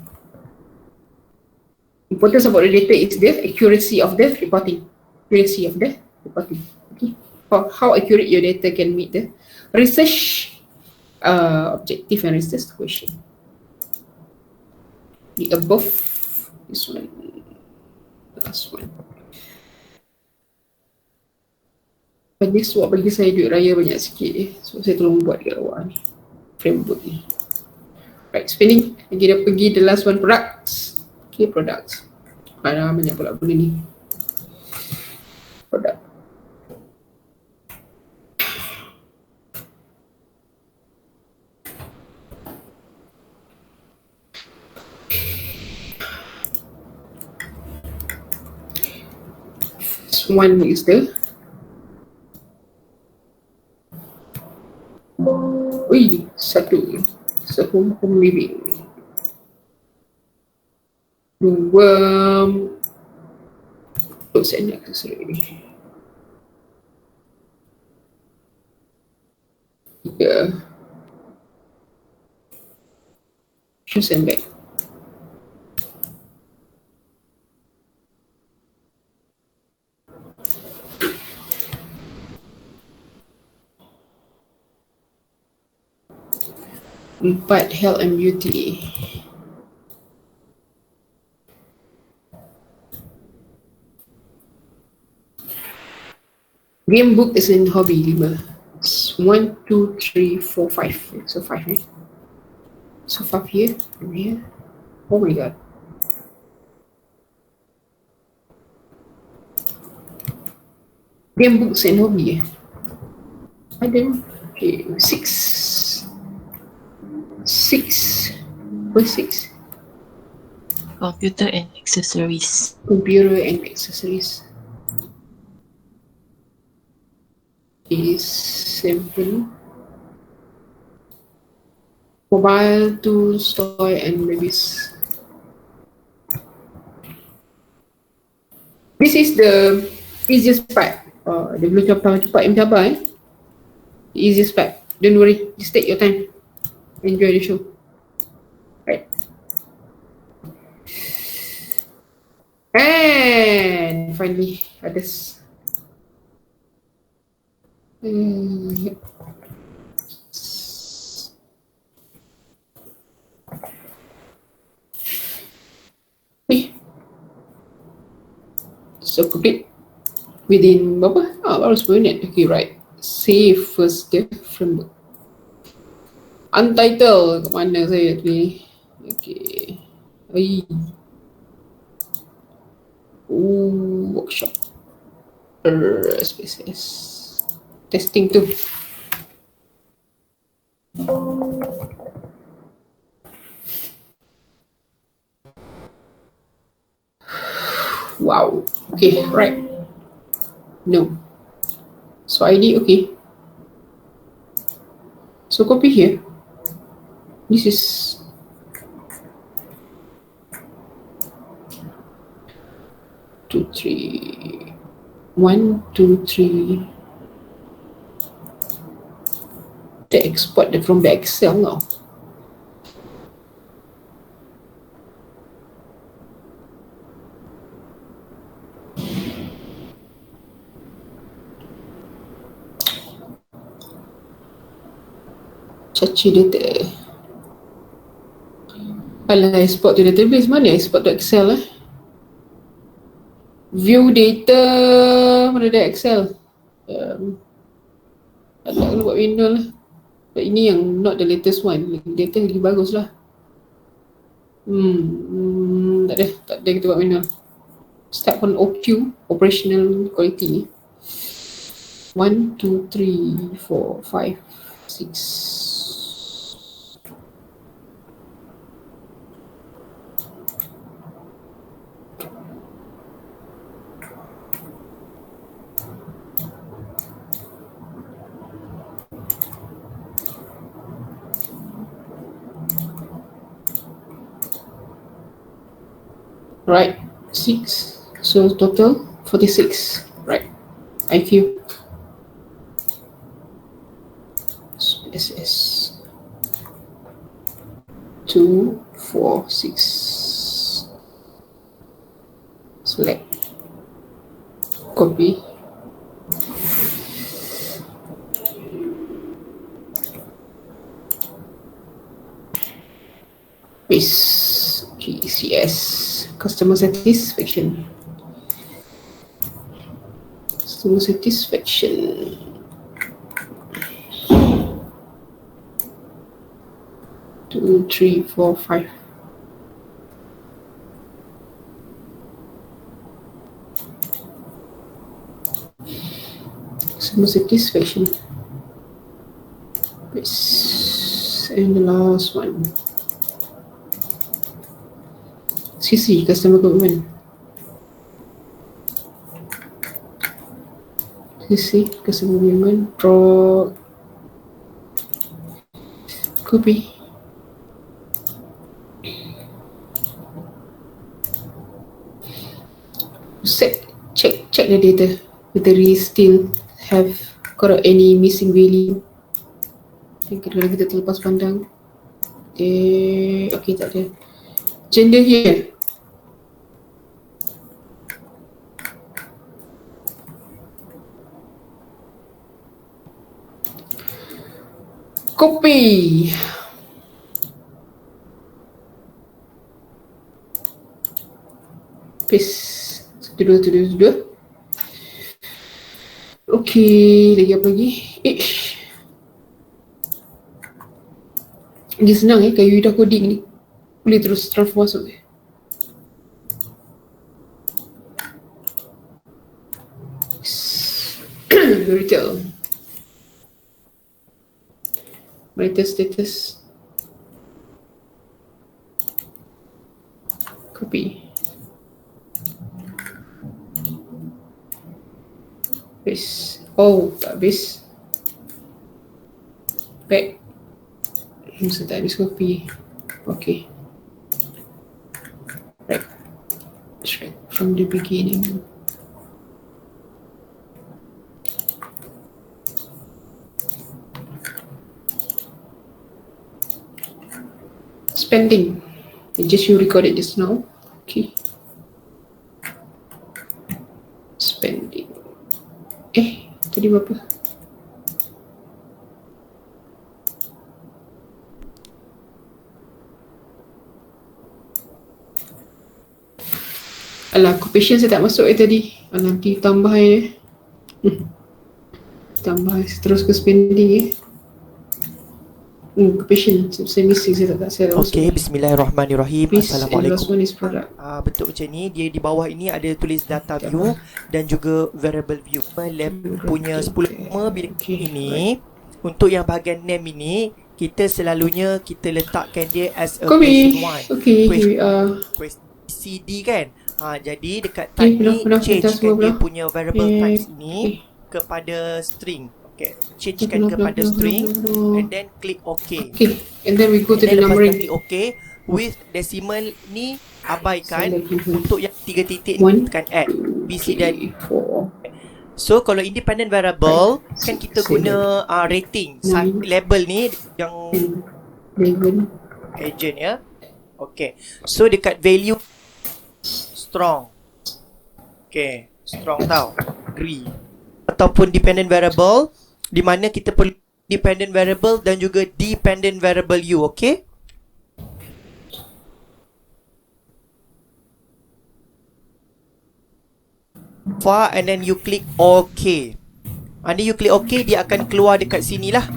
Importance about the data is the accuracy of the reporting. Okay? How accurate your data can meet the research objective and research question. The above, this one, last one. Bagi saya duit raya banyak sikit so saya tolong buat dekat awak ni framework ni. Right, spending. Lagi dah pergi the last one, products. Okay, products. Ada banyak pula benda ni. Product. One is the Satu. So home living. Dua. Clothes and accessory. Tiga. Shoes and bag. Empat, health and beauty. Game, book is in hobby. Lima. It's 1, 2, 3, 4, 5. So 5, right? So 5 here and here. Oh my god. Game, books and hobby. I don't. Okay, 6. 6. What's 6? Computer and accessories. Computer and accessories is 7. Mobile tools, toy and babies. This is the easiest part. Dia belum cepat yang cabar The easiest part. Don't worry, just take your time. Enjoy the show. Right. And finally, others. Yep. So complete within berapa? Baru 10 minit. Okay, right. Save first dia framework. Untitled kat mana saya ni? Okay. Workshop. SPSS. Testing tu. Wow. Okay, right. No. So ID, okay. So copy here. This is two, three. 1, 2, 3. To export from the Excel now. Caci data. Alah, export to database. Mana export to Excel View data. Mana ada Excel? Tak nak buat window lah. But ini yang not the latest one. Data lagi bagus lah. Tak ada kita buat window. Start on OQ, operational quality ni. 1, 2, 3, 4, 5, 6. Right, 6. So total 46. Right. IQ. SPSS. 2, 4, 6. Select. Copy. Paste. KCS. Customer satisfaction. Customer satisfaction. Two, 3, 4, 5. Customer satisfaction. And the last one. CC, customer commitment. CC, customer commitment. Draw Copy. Check the data whether we still have got any missing value. Kadang-kadang kita terlepas pandang. Okay, tak ada. Gender here. Copy. Paste. Dua. Okay, lagi apa lagi? Dia senang kayu dah coding ni. Boleh terus masuk Retail. Marital status. Copy. Paste. Oh, tak habis. Back. Masa tak habis copy. Okay. Right. Straight from the beginning. Spending. Just you recorded just now. Okay. Spending. Tadi berapa? Alah, occupation saya tak masuk tadi. Nanti tambah tambah terus ke spending occupation saya missing, saya tak masuk. Okay, bismillahirrahmanirrahim. Please, Assalamualaikum. last one is product. Bentuk macam ni, dia di bawah ini ada tulis data view dan juga variable view. Punya 10 nama bila ini untuk yang bahagian name ini kita selalunya kita letakkan dia as a question 1. Okay, question CD kan. Jadi dekat type ni changekan dia punya variable types ni kepada string. Okay, changekan kepada string and then click OK. Okay, and then we go to the numbering. Klik OK. With decimal ni abaikan. Untuk yang 3 titik ni tekan add. B, C dan so kalau independent variable kan kita guna rating. Label ni yang agent ya. Okay, so dekat value strong. Okay, strong tau. Agree. Ataupun dependent variable di mana kita perlu dependent variable dan juga dependent variable u. Okay, far and then you click OK. And then you click OK, dia akan keluar dekat sini lah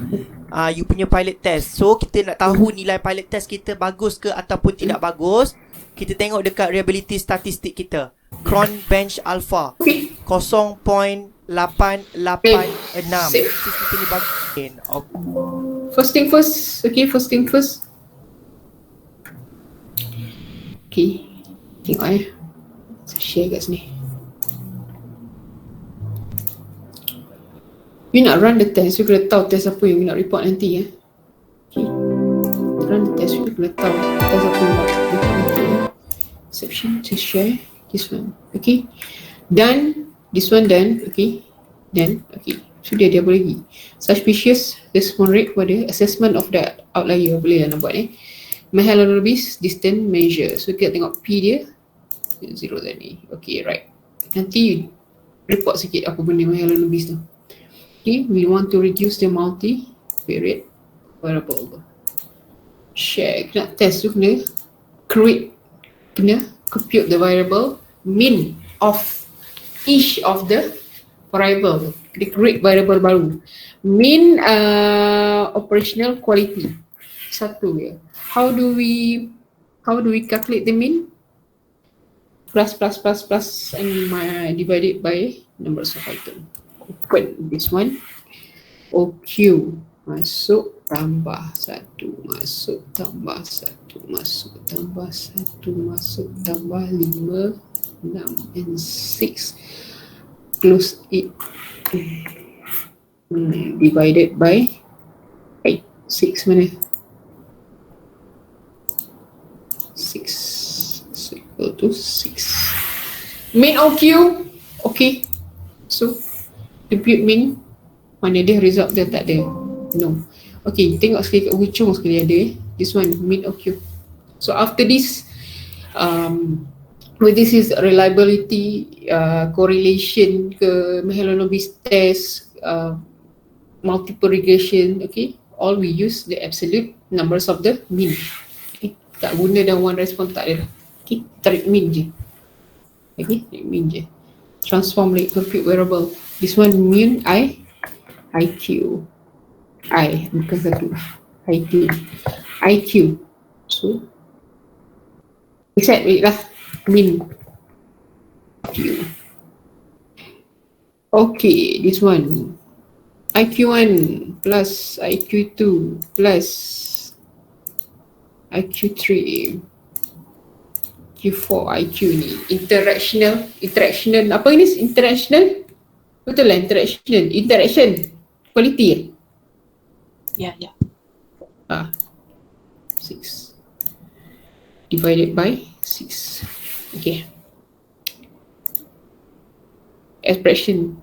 you punya pilot test. So kita nak tahu nilai pilot test kita bagus ke ataupun tidak bagus, kita tengok dekat reliability statistik kita. Cron bench alpha 0.886. Kita ni bagus. First thing first. Okay, first thing first. Okay, tengok saya share kat sini. You nak run the test, you kena tahu test apa yang you nak report nanti Okay, run the test, you kena tahu test apa yang nak report nanti Exception to share this one. Okay, done. This one done. Okay, done. Okay, sudah dia apa lagi? Suspicious response rate pada assessment of the outlier. Boleh lah nak buat Mahalanobis distant measure. So kita tengok P dia 0 tadi. Okay, right. Nanti report sikit apa benda Mahalanobis tu. Okay, we want to reduce the multi-variate variable. Share. Kena test tu kena create, kena compute the variable mean of each of the variable. Kena create variable baru. Mean operational quality. Satu dia. How do we calculate the mean? Plus and divided by numbers of item. Open this one. OQ masuk tambah 1, masuk tambah 1, masuk tambah 1, masuk tambah 5, 6 and 6 close it divided by 6 mana? 6 is equal to 6. Min or Q? Okay. So, compute min. Mana dia result dia tak ada? No. Okay, tengok sekali kat hujung sekali ada this one, min or Q. So, after this, with this is reliability, correlation ke Mahalanobis test, multiple regression, okay, all we use the absolute numbers of the mean. Okay, tak guna dan one response tak ada. Okay, tarik mean je. Okay, tarik mean je. Transform rate, compute variable. This one mean IQ. I, bukan satu. IQ. So, reset rate lah. Mean. IQ. Okay, this one. IQ1 plus IQ2 plus IQ3 Q4 IQ ni interactional apa ini interactional, betul lah interaction quality Yeah, yeah. 6 divided by 6. Okay, expression.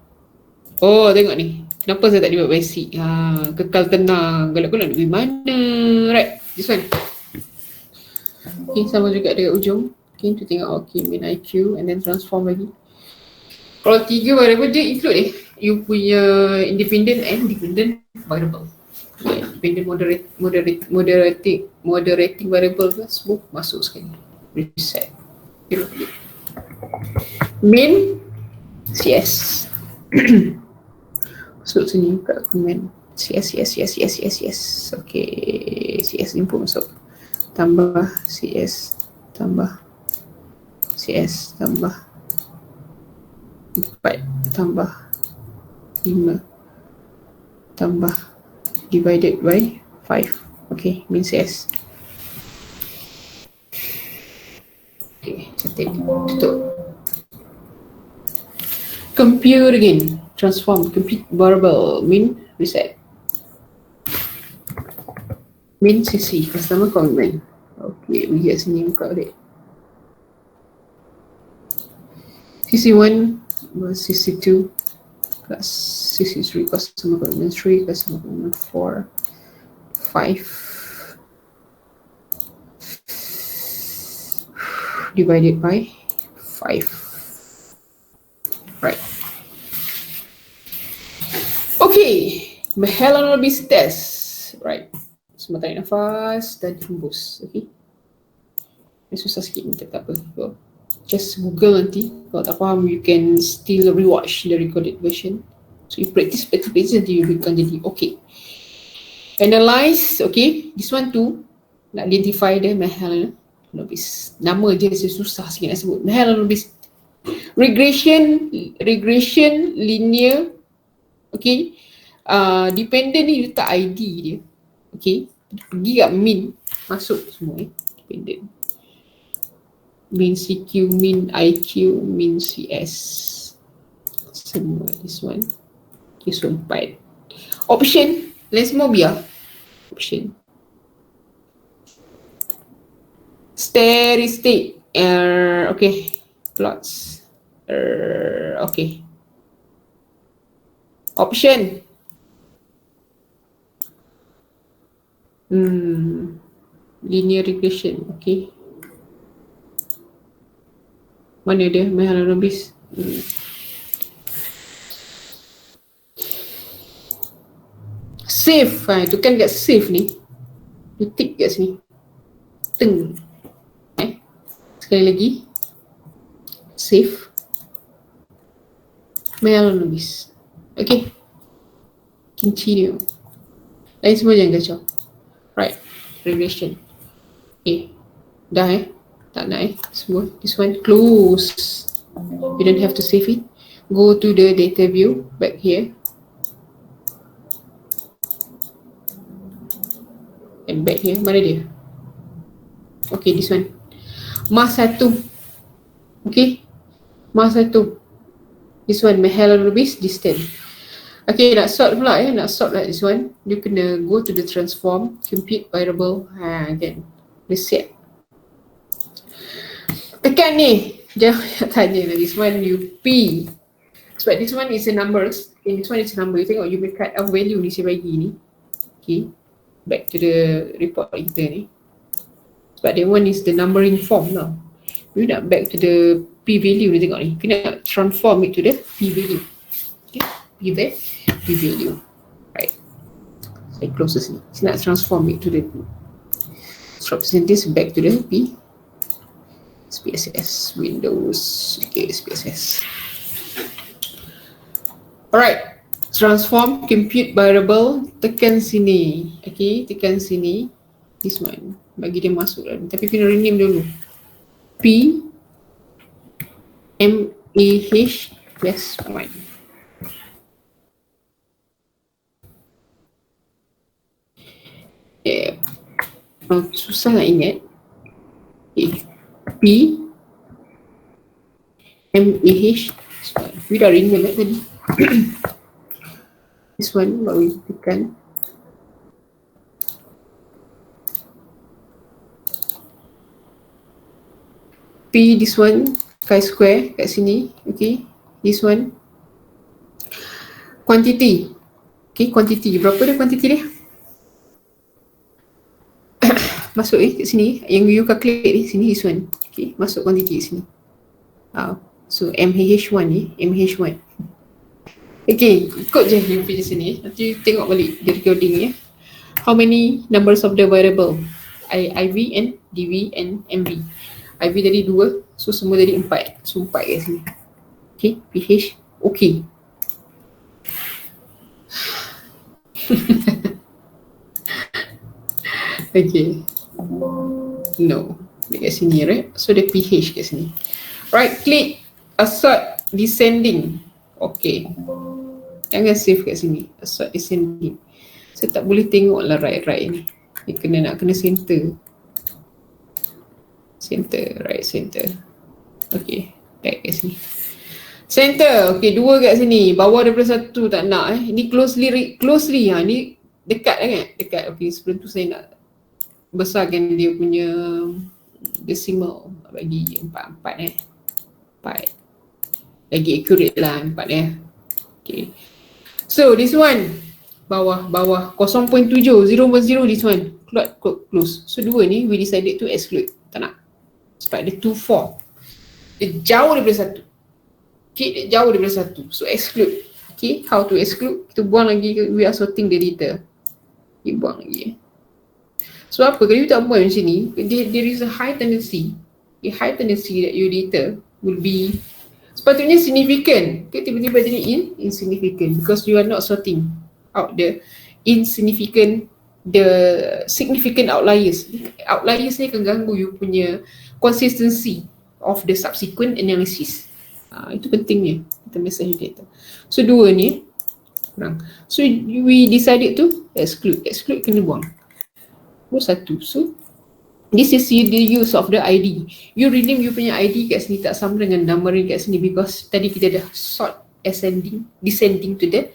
Oh, tengok ni. Kenapa saya tak dibuat basic? Kekal tenang. Galak-galak nak pergi mana? Right, this one. Okay, sama juga dekat ujung. Okay, tu tengok okay, min IQ and then transform lagi. Kalau 3 variable dia include you punya independent and dependent variable. Okay, dependent moderating variable ke semua masuk sekali. Reset. Min CS. Masuk sini kat komen. CS. Okay, CS input masuk. Tambah CS, tambah CS, tambah 4, tambah 5, tambah divided by 5. Okay, min CS. Okay, cantik. Tutup. Compute again. Transform, compute variable, min, reset. Min CC, customer comment. Okay, we get sini buka balik. CC1 plus CC2 plus CC3 customer comment 3, customer comment 4, 5 divided by 5. Right. Okay, Mahalanobis test. Right. Semua tarik nafas dan hembus. Okay. Ini susah sikit ni, tak apa. So, just Google nanti. Kalau tak faham, you can still rewatch the recorded version. So, you practice nanti you akan jadi okay. Analyze. Okay. This one too. Nak identify the Mahalanobis. Nama je susah sikit nak sebut. Mahalanobis. Regression linear. Okay. Dependent ni letak ID dia. Okay. Pergi kat min. Masuk semua dependent. Min CQ, min IQ, min CS. Semua this one. This one 4. Option. Lain semua biar. Option. Statistic. Okay. Plots. Okay. Option. Linear regression. Okay. Mana dia? Mahalanobis. Save. Itu kan kat save ni. You tick kat sini. Teng. Sekali lagi. Save. Mahalanobis. Okay. Continue. Lain semua jangan kacau. Right. Regression. Okay. Dah tak nak semua. This one close. You don't have to save it. Go to the data view. Back here. And back here. Mana dia? Okay, this one. Mas 1. Okay. Mas 1. This one, Mahalanobis distant. Okay, nak sort pula nak sort like this one. You kena go to the transform, compute variable, again, reset. Ingat ni, jangan tanya lah. This one you P. Sebab this one is a numbers. Okay, this one is a number. You tengok you cut of value ni saya bagi ni. Okay. Back to the report kita ni. Sebab that one is the numbering form lah. You nak back to the P value ni tengok ni. You nak transform it to the P value. Okay. P value. Right. Saya close this ni. Saya nak transform it to the P. Represent this back to the P. SPSS. Windows. Okay, SPSS. Alright, transform compute variable, tekan sini. Okay, tekan sini. This one, bagi dia masuk lah. Tapi kena rename dulu. P M A H plus 1. Susah nak ingat. Okay. P M A H. We dah rename lah tadi. This one baru tekan. P this one chi-square kat sini. Okay, this one quantity. Okay, quantity berapa dia quantity dia? Masuk kat sini yang you calculate ni sini this one. Okay, masuk quantity kat sini. So MH1 ni, MH1. Okay, ikut je you punya sini. Nanti tengok balik di recording ni. How many numbers of the variable? IV and DV and MV. IV tadi 2, so semua tadi 4. So 4 kat sini. Okay, PH, okay. Okay. No, dekat sini, right? So dia PH kat sini. Right click, assert descending. Okay. Jangan save kat sini. Assert descending. Saya tak boleh tengok lah right ni. Ni kena center. Center, right center. Okay, right kat sini. Center, okay 2 kat sini. Bawah daripada 1 tak nak Ni closely ha. Ni dekat kan? Dekat, okay sebelum tu saya nak besarkan dia punya decimal. Bagi 4 lagi accurate lah 4 Okay. So this one bawah 0.7 0.0 this one close. So 2 ni we decided to exclude. Tak nak. Sebab dia too far. Dia jauh daripada 1. Okay, dia jauh daripada 1. So exclude. Okay, how to exclude? Kita buang lagi, we are sorting the data. Okay, buang lagi. So apa, kalau you tak buang macam ni, there is a high tendency that your data will be sepatutnya significant. Okay, tiba-tiba jadi insignificant because you are not sorting out the significant outliers. Outliers ni akan ganggu you punya consistency of the subsequent analysis. Itu pentingnya kita message data. So 2 ni kurang. So we decided to exclude kena buang. 1. So this is the use of the ID. You rename you punya ID kat sini tak sama dengan numbering kat sini because tadi kita dah sort descending to the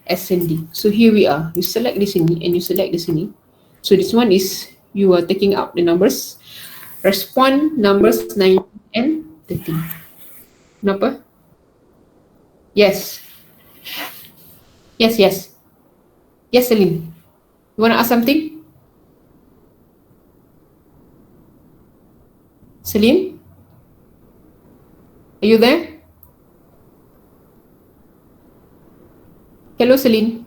ascending. So here we are. You select di sini and you select di sini. So this one is you are taking out the numbers. Respond numbers 9 and 13. Kenapa? Yes, Celine. You want to ask something? Celine? Are you there? Hello, Celine.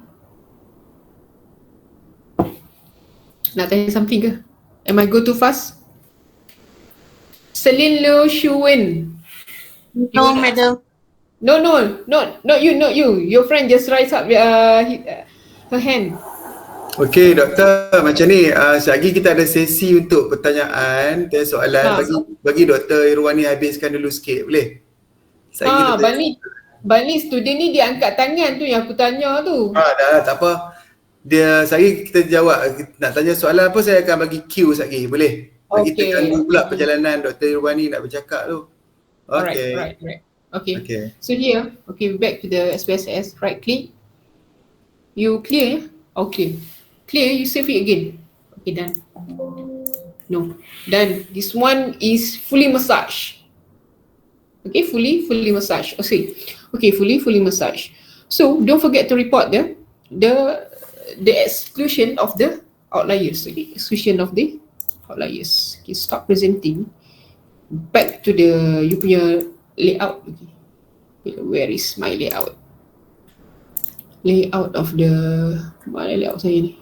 Nak tanya something ke? Am I go too fast? Celine Liu Shuwen. No, madam. No, not you. Your friend just raise up her hand. Okey, doktor, macam ni, sekejap kita ada sesi untuk pertanyaan dan soalan. Bagi Dr. Irwani habiskan dulu sikit, boleh? Bani student ni dia angkat tangan tu yang aku tanya tu. Dah, tak apa. Kita jawab, nak tanya soalan apa saya akan bagi cue sekejap lagi, boleh? Kita ganggu pula perjalanan Dr. Irwani nak bercakap tu. Okay. Right. Okay. So here, back to the SPSS, right click. You clear, okay. Clear, you save it again. Okay, done. No, done. This one is fully massaged. Okay, fully massaged. Okay, fully massaged. So don't forget to report the exclusion of the outliers. Okay, exclusion of the outliers. Okay, stop presenting. Back to the you punya layout. Okay, where is my layout? Layout of the mana layout saya ni?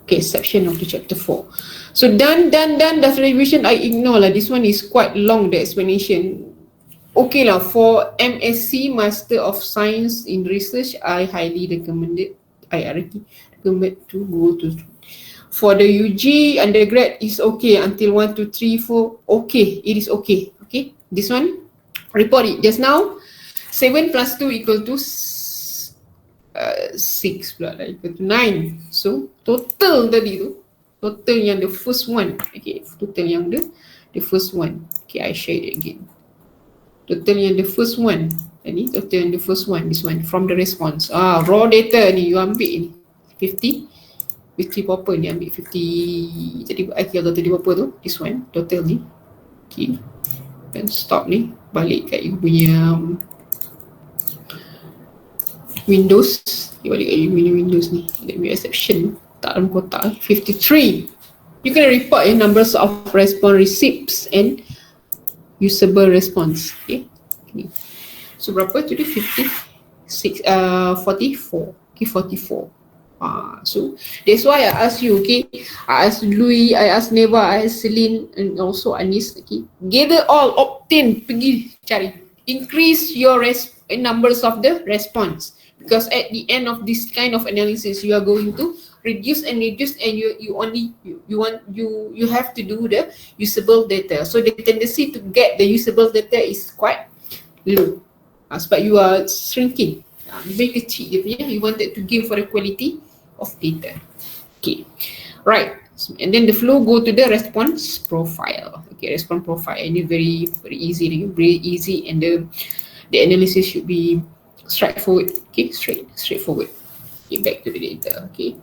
Okay, section of the chapter 4. So done. That's revision. I ignore lah. This one is quite long, the explanation. Okay lah, for MSc Master of Science in Research, I highly recommend it. I recommend to go to. For the UG undergrad is okay until 1, 2, 3, 4. Okay, it is okay. Okay, this one, report it. Just now, 7 plus 2 equal to 6 pula lah, equal to 9. So, total tadi tu, total yang the first one. Okay, total yang the first one. Okay, I share it again. Total yang the first one. Ni total yang the first one. This one from the response. Raw data ni you ambil ni 50 berapa ni, ambil 50 tadi kira tadi berapa tu, this one total ni. Okay, dan stop ni, balik kat you punya Windows, balik kat you punya Windows ni, let me exception tak dalam kotak 53. You can report numbers of response receipts and usable response. Okay, so berapa tu dia, 56 44. Okay, 44. So that's why I ask you, okay, I ask Louis, I ask Neva, I ask Celine, and also Anis. Okay, gather all, obtain, pergi cari, increase your numbers of the response, because at the end of this kind of analysis you are going to reduce and you have to do the usable data. So the tendency to get the usable data is quite low, sebab you are shrinking, very kecil dia punya, you wanted to gain for the quality of data. Okay, right, and then the flow go to the response profile. Okay, response profile ini very easy, and the analysis should be straightforward. Okay, straightforward. Okay, back to the data. Okay,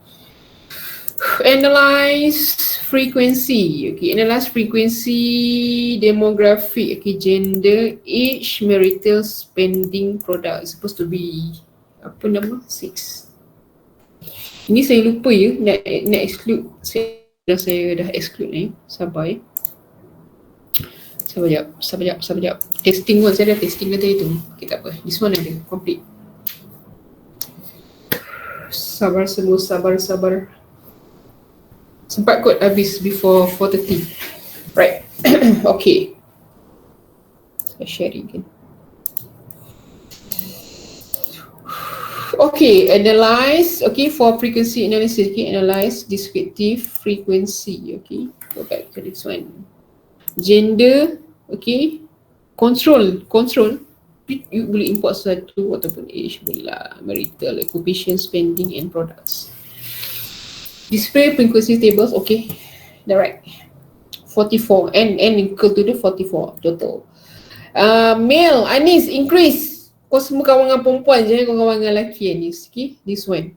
analyze frequency. Okay, analyze frequency, demographic. Okay, gender, age, marital spending, product. It's supposed to be apa nama? 6. Ini saya lupa ya, nak exclude. Saya dah exclude ni. Sabar ya. Sabar jap. Testing pun saya dah testing tadi tu. Okay, tak apa. This one ada complete. Sabar semua, sabar. Sempat kot habis before 4:30. Right. Okay. Saya share again. Okay, analyze. Okay, for frequency analysis. Okay, analyze descriptive frequency. Okay, go back to this one. Gender. Okay, control. You boleh import satu ataupun age boleh lah. Marital, occupation, spending and products. Display frequency tables. Okay, direct. 44 and equal to the 44 total. Male, Anis, increase. Kau semua kawan dengan perempuan, jangan kau kawan dengan lelaki Anis. Okay, this one.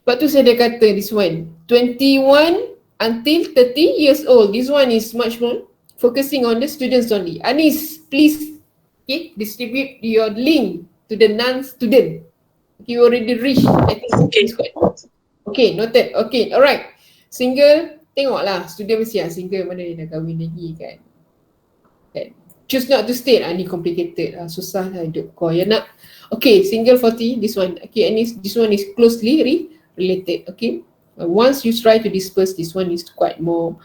Sebab tu saya dah kata this one, 21 until 30 years old. This one is much more focusing on the students only. Anis, please, okay, distribute your link to the non-student. Okay, you already reached. I think it's quite. Okay, noted. Okay, alright. Single, tengoklah student mesti single, mana dia dah kahwin lagi kan. Choose not to state, ni complicated, susah lah hidup kau ya nak. Okay, single 40, this one. Okay, and this one is closely related. Okay, once you try to disperse, this one is quite more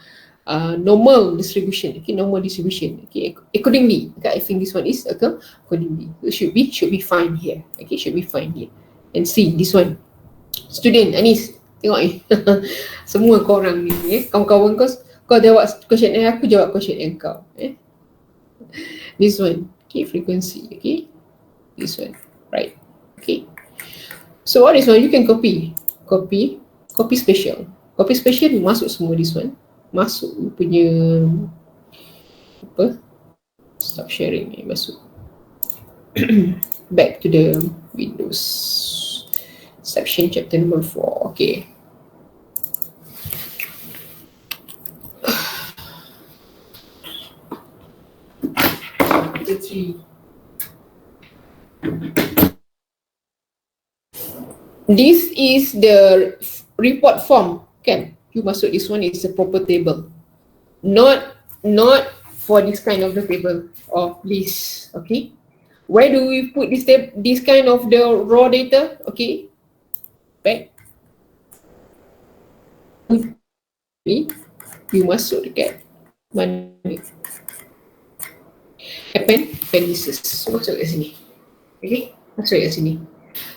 normal distribution. Okay, normal distribution. Okay, accordingly. Okay, I think this one is accordingly. It should be fine here. Okay, should be fine here. And see this one. Student, Anis, tengok ni. Semua korang ni, kawan-kawan kau jawab question aku jawab question kau. This one, okay, frequency, okay, this one, right, okay. So what is one you can copy special masuk semua this one, masuk punya apa? Stop sharing ni, masuk. Back to the Windows section chapter number 4, okay. letter 3. This is the report form, kan? You masuk this one is a proper table. Not for this kind of the table of list, okay? Where do we put this kind of the raw data? Okay, back. Ni, you masuk dekat mana ni? Appendices. Masuk kat sini. Okay, masuk kat sini.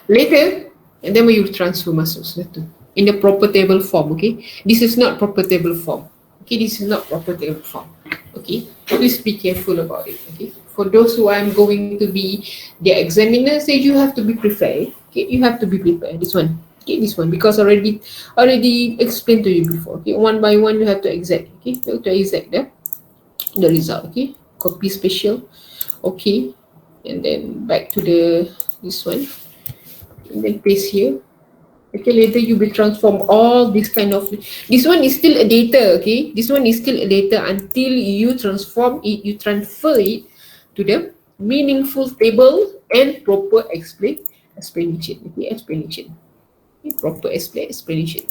Later, and then when you transfer masuk sudah tu. In the proper table form, okay? This is not proper table form. Okay, this is not proper table form. Okay, please be careful about it. Okay, for those who I'm going to be the examiner, say you have to be prepared. Okay, you have to be prepared. This one. Okay, this one because already explained to you before. Okay, one by one you have to exact. Okay, you have to exact the result. Okay, copy special. Okay, and then back to this one. And then paste here. Okay, later you will transform all this kind of, this one is still a data, okay? This one is still a data until you transform it, you transfer it to the meaningful table and proper explanation, okay? Explanation. Okay, proper explanation.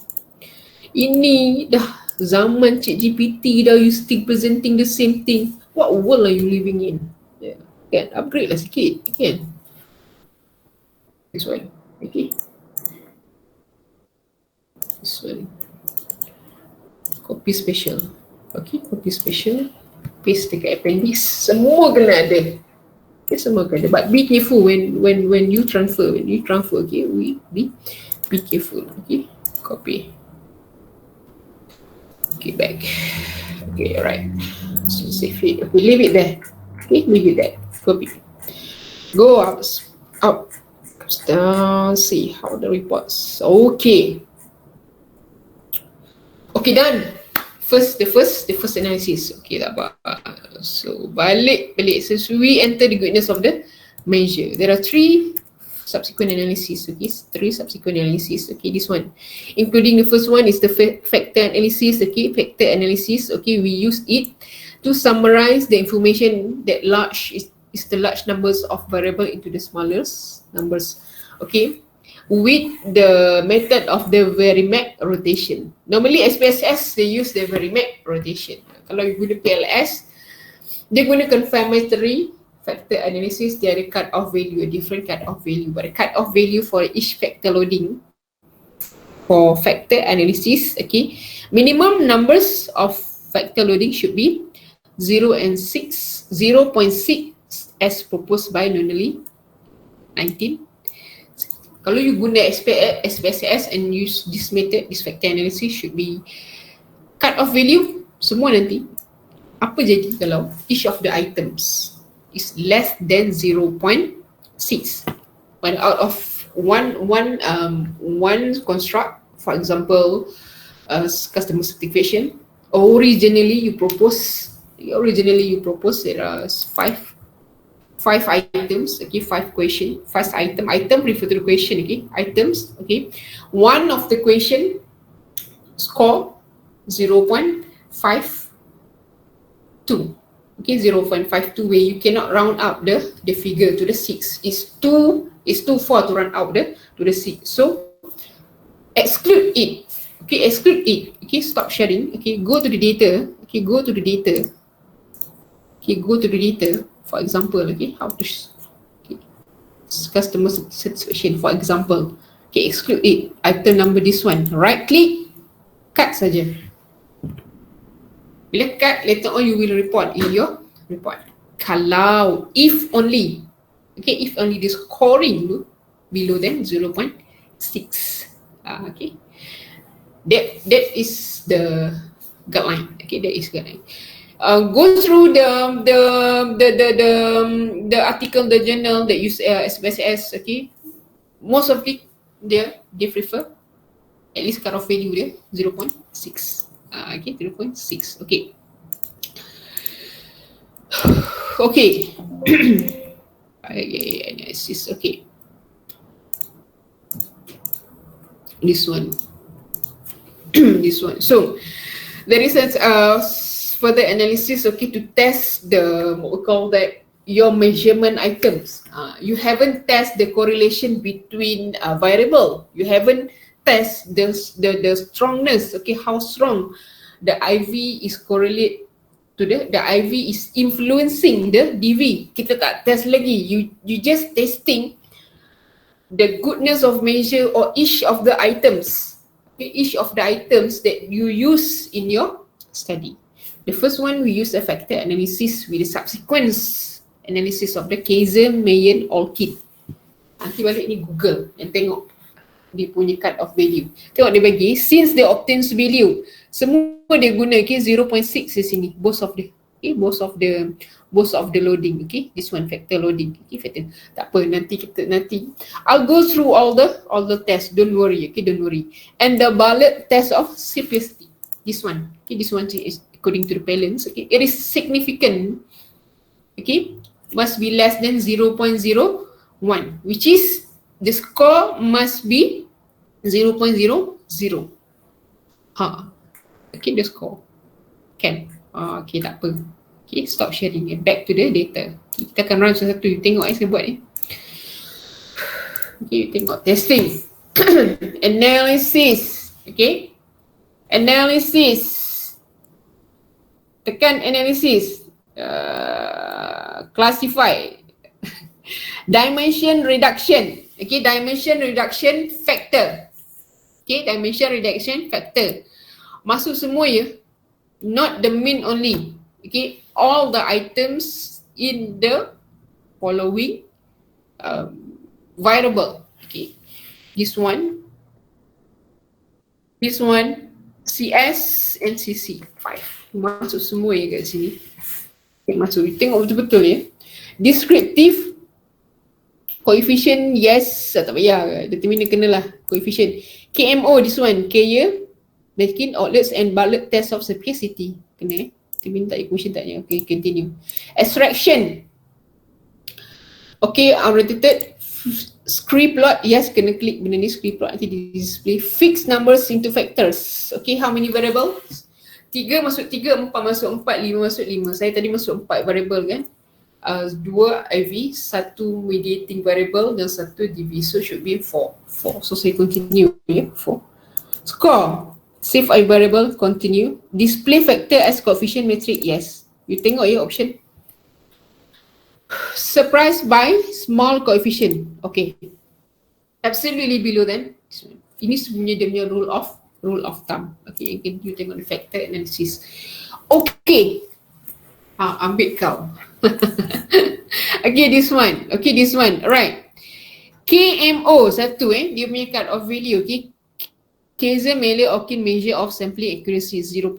Ini dah zaman ChatGPT dah, you still presenting the same thing. What world are you living in? Yeah. Kan, upgrade lah sikit, kan? This one, okay? This one, copy special. Okay, copy special, paste dekat appendix. Semua kena ada. Okay, semua kena ada. But be careful when you transfer. Okay, be careful. Okay, copy. Okay, back. Okay, alright. So save it. Okay, leave it there. Okay, leave it there. Copy. Go up, down. See how the reports. Okay. Okay, done. The first analysis. Okay, tak apa. So balik. So we enter the goodness of the measure. There are 3 subsequent analysis. Okay, 3 subsequent analysis. Okay, this one, including the first one is the factor analysis. Okay, factor analysis. Okay, we use it to summarize the information that large is the large numbers of variable into the smallest numbers. Okay, with the method of the varimac rotation. Normally SPSS they use the varimac rotation. Kalau you guna PLS, dia guna confirmatory factor analysis. Dia ada cut-off value, a different cut-off value. But the cut-off value for each factor loading for factor analysis, okay, minimum numbers of factor loading should be 0.6 as proposed by Nunley 19. Kalau you guna SPSS and use this method, this factor analysis should be cut off value semua nanti. Apa jadi kalau each of the items is less than 0.6? But out of one construct, for example, customer certification, originally you propose there are five items, okay, 5 question, first item refer to the question, okay, items, okay, one of the question score 0.52, okay, 0.52, where you cannot round up the figure to the 6. It's too far to round out to the 6, so exclude it, okay, exclude it, okay, stop sharing, okay, go to the data, for example, okay, how to customer satisfaction, for example, okay, exclude it, item number this one, right click, cut saja. Bila cut, later on you will report in your report. Kalau if only the scoring below than 0.6, okay, that is the guideline, okay, that is guideline. Go through the article, the journal that use SPSS, okay. Most of it they prefer at least cut off value dia 0.6. Okay, 0.6. Okay. Okay. Analysis. Okay. This one. This one. So there is further analysis, okay, to test the what we call that your measurement items. You haven't test the correlation between variable. You haven't test the strongness. Okay, how strong the IV is correlate to the IV is influencing the DV. Kita tak test lagi. You just testing the goodness of measure or each of the items. Okay, each of the items that you use in your study. The first one, we use a factor analysis with the subsequence analysis of the Kaiser, Mayen, Olkin. Nanti balik ni Google dan tengok dia punya cut off value. Tengok dia bagi, since they obtains value, semua dia guna 0.6 di sini, both of the loading. Okay, this one factor loading. Okay, factor. Tak apa, nanti I'll go through all the tests. Don't worry. Okay, don't worry. And the bullet test of CPST. This one. Okay, this one is according to the balance. Okay, it is significant. Okay, must be less than 0.01, which is the score must be 0.00. Okay, the score can. Okay, tak apa. Okay, stop sharing. Back to the data. Okay, kita akan run satu-satu. You tengok saya buat ni. Okay, you tengok testing. Analysis. Okay, analysis. Tekan analysis. Classify. Dimension reduction. Okay, dimension reduction factor. Okay, dimension reduction factor. Masuk semua ya. Not the mean only. Okay, all the items in the following variable. Okay, this one, CS and CC 5. Masuk semua ya kat sini. Okay, masuk. Tengok betul-betul ya. Descriptive coefficient, yes, tak payah. Determiner kenalah coefficient. KMO, this one, Kaya, Making, outlets and bullet test of capacity. Kena determine tak equation taknya. Okay, continue. Extraction. Okay, unrotated script plot, yes, kena klik benda ni, script plot nanti display. Fix numbers into factors. Okay, how many variables? 3 masuk 3, 4 masuk 4, 5 masuk 5. Saya tadi masuk 4 variable kan. 2 IV, 1 mediating variable dan 1 DV. So should be 4. So saya continue ya, 4. Score. Save I variable, continue. Display factor as coefficient matrix, yes. You tengok ya option. Surprised by small coefficient. Okay. Absolutely below then. Ini sebenarnya dia punya rule of thumb. Okay, you tengok the factor analysis. Okay. Ambil kau. Okay, this one. Alright. KMO satu dia punya cut off value. Okay. Kaiser, Meyer, Olkin measure of sampling accuracy 0.0.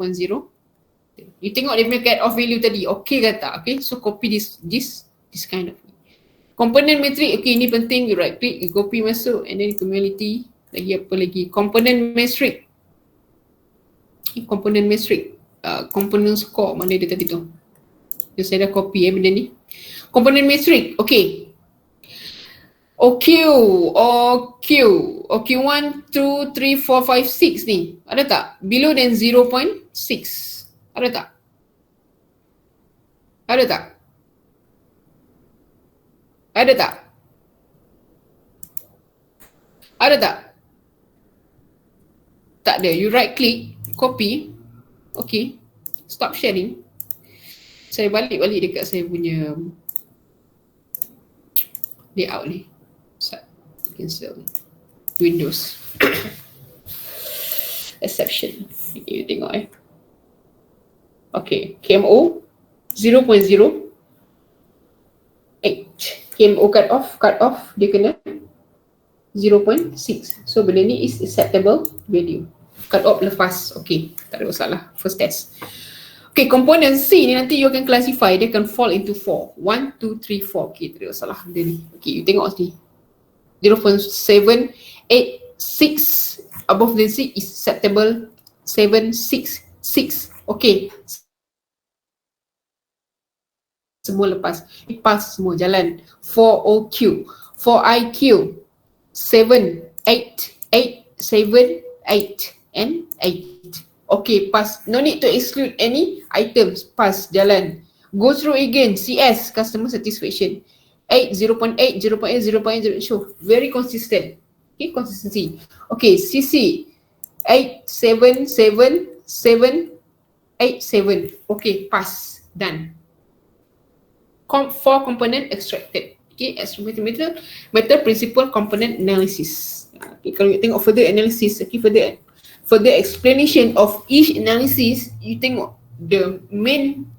You tengok dia punya cut off value tadi. Okay ke tak? Okay, so copy this kind of component matrix. Okay, ini penting. You right click, you copy masuk, and then cumulativity. Lagi apa lagi? Component matrix. Component score, mana dia tadi tu? Saya dah copy benda ni. Component matrix. Okay. OQ 1, 2, 3, 4, 5, 6 ni. Ada tak? Below than 0.6. Ada tak? Ada tak? Ada tak? Ada tak? Tak ada. You right click, copy. Okay. Stop sharing. Saya balik dekat saya punya layout ni. Cancel. Windows. Exception. Okay, you tengok Okay. KMO 0.08. KMO cut off dia kena 0.6. So benda ni is acceptable value. Cut off lepas. Okay, tak ada masalah. First test. Okay, component C ni nanti you akan classify, dia akan fall into 4. 1, 2, 3, 4. Okay, tak ada masalah benda ni. Okay, you tengok sini. 0.786 above the C is acceptable. 766. Okay. Semua lepas. Pass semua jalan. 4OQ. 4IQ. 7, 8, 8, 7, 8 and 8. Okay, pass. No need to exclude any items. Pass, jalan. Go through again. CS, customer satisfaction. 8, 0.8, 0.8, 0.8, show. Very consistent. Okay, consistency. Okay, CC. 8, 7, 7, 7, 8, 7. Okay, pass. Done. 4 component extracted. Okay, estimated metal principal component analysis. Okay, kalau you tengok further analysis, okay, further explanation of each analysis, you tengok the main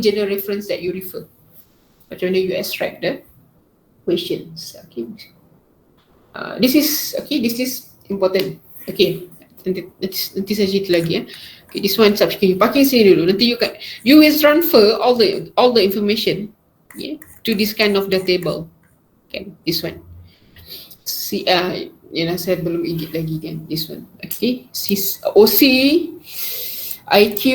general reference that you refer. Macam mana you extract the questions. Okay. This is important. Okay. Nanti saya cerita lagi ya. Okay, this one subscribe. Pakai sini dulu. Nanti you will transfer all the information, yeah, to this kind of the table. Okay, this one. See, saya belum edit lagi kan. This one. Okay. OC, IQ,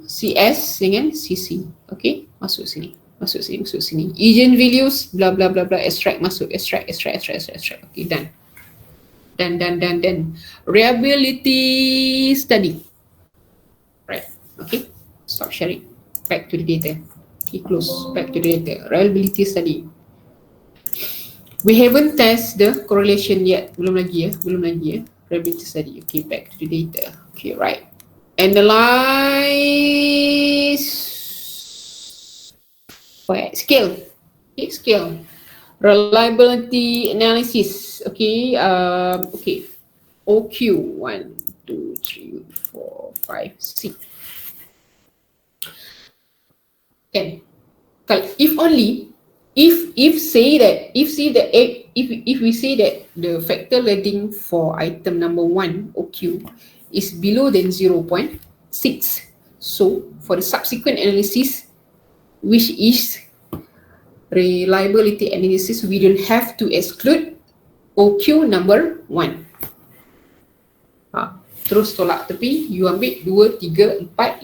CS dengan CC. Okay, masuk sini. Masuk sini. Agent values, blah blah blah blah, extract. Okay, done. Reliability study. Right. Okay. Stop sharing. Back to the data. Okay, close. Back to the data. Reliability study. We haven't test the correlation yet. Belum lagi ya. Reliability study. Okay, back to the data. Okay, right. Analyze. Scale. Okay, scale. Reliability analysis. Okay. Okay. OQ 1, 2, 3, 4, 5, 6. Okay. If we say that the factor loading for item number 1 OQ is below than 0.6, so for the subsequent analysis, which is reliability analysis, we don't have to exclude OQ number 1. Terus tolak tepi, you ambil 2, 3, 4, 5,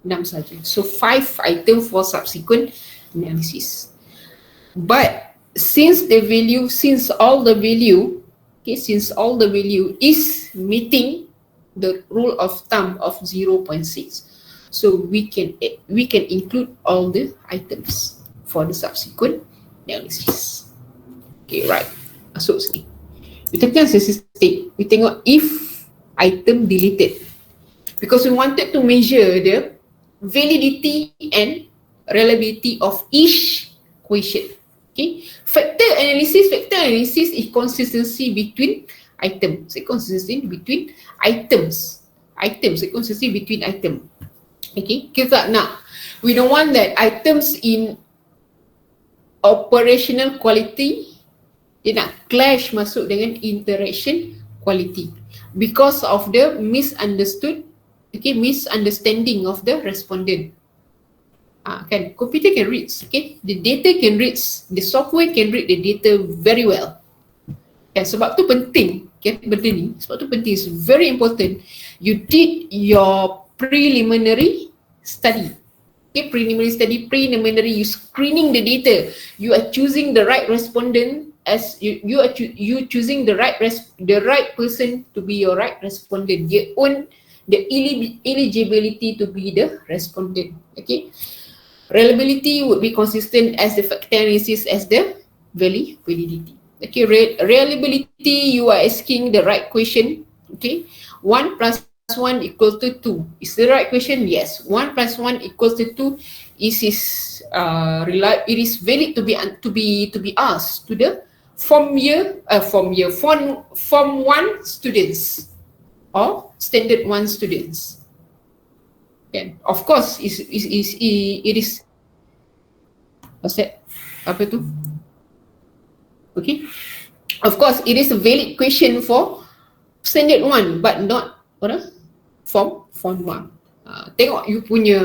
6 saja. So 5 item for subsequent analysis. But since all the value is meeting the rule of thumb of 0.6, so we can include all the items for the subsequent analysis. Okay, right. Masuk sini. We tekan statistic. We tengok if item deleted, because we wanted to measure the validity and reliability of each question. Okay. Factor analysis is consistency between items. Consistency between items. Consistency between items. Okay. Kita nak. We don't want that items in operational quality dia nak clash masuk dengan interaction quality because of the misunderstanding of the respondent. Kan, computer can read, okay, the data can read, the software can read the data very well. Kan, sebab tu penting, kan, benda ni, sebab tu penting, is very important. You did your preliminary study. Okay, preliminary, you screening the data. You are choosing the right respondent as you are choosing the right person to be your right respondent. Dia own the eligibility to be the respondent. Okay, reliability would be consistent as the factor analysis as the validity. Okay, reliability, you are asking the right question. Okay, 1 plus 1 equals to 2. Is the right question? Yes. 1 plus 1 equals to 2. It is valid to be asked to the form 1 students or standard 1 students. Okay. Of course, it is what's that? Apa tu? Okay. Of course, it is a valid question for standard 1, but not form 1. Tengok you punya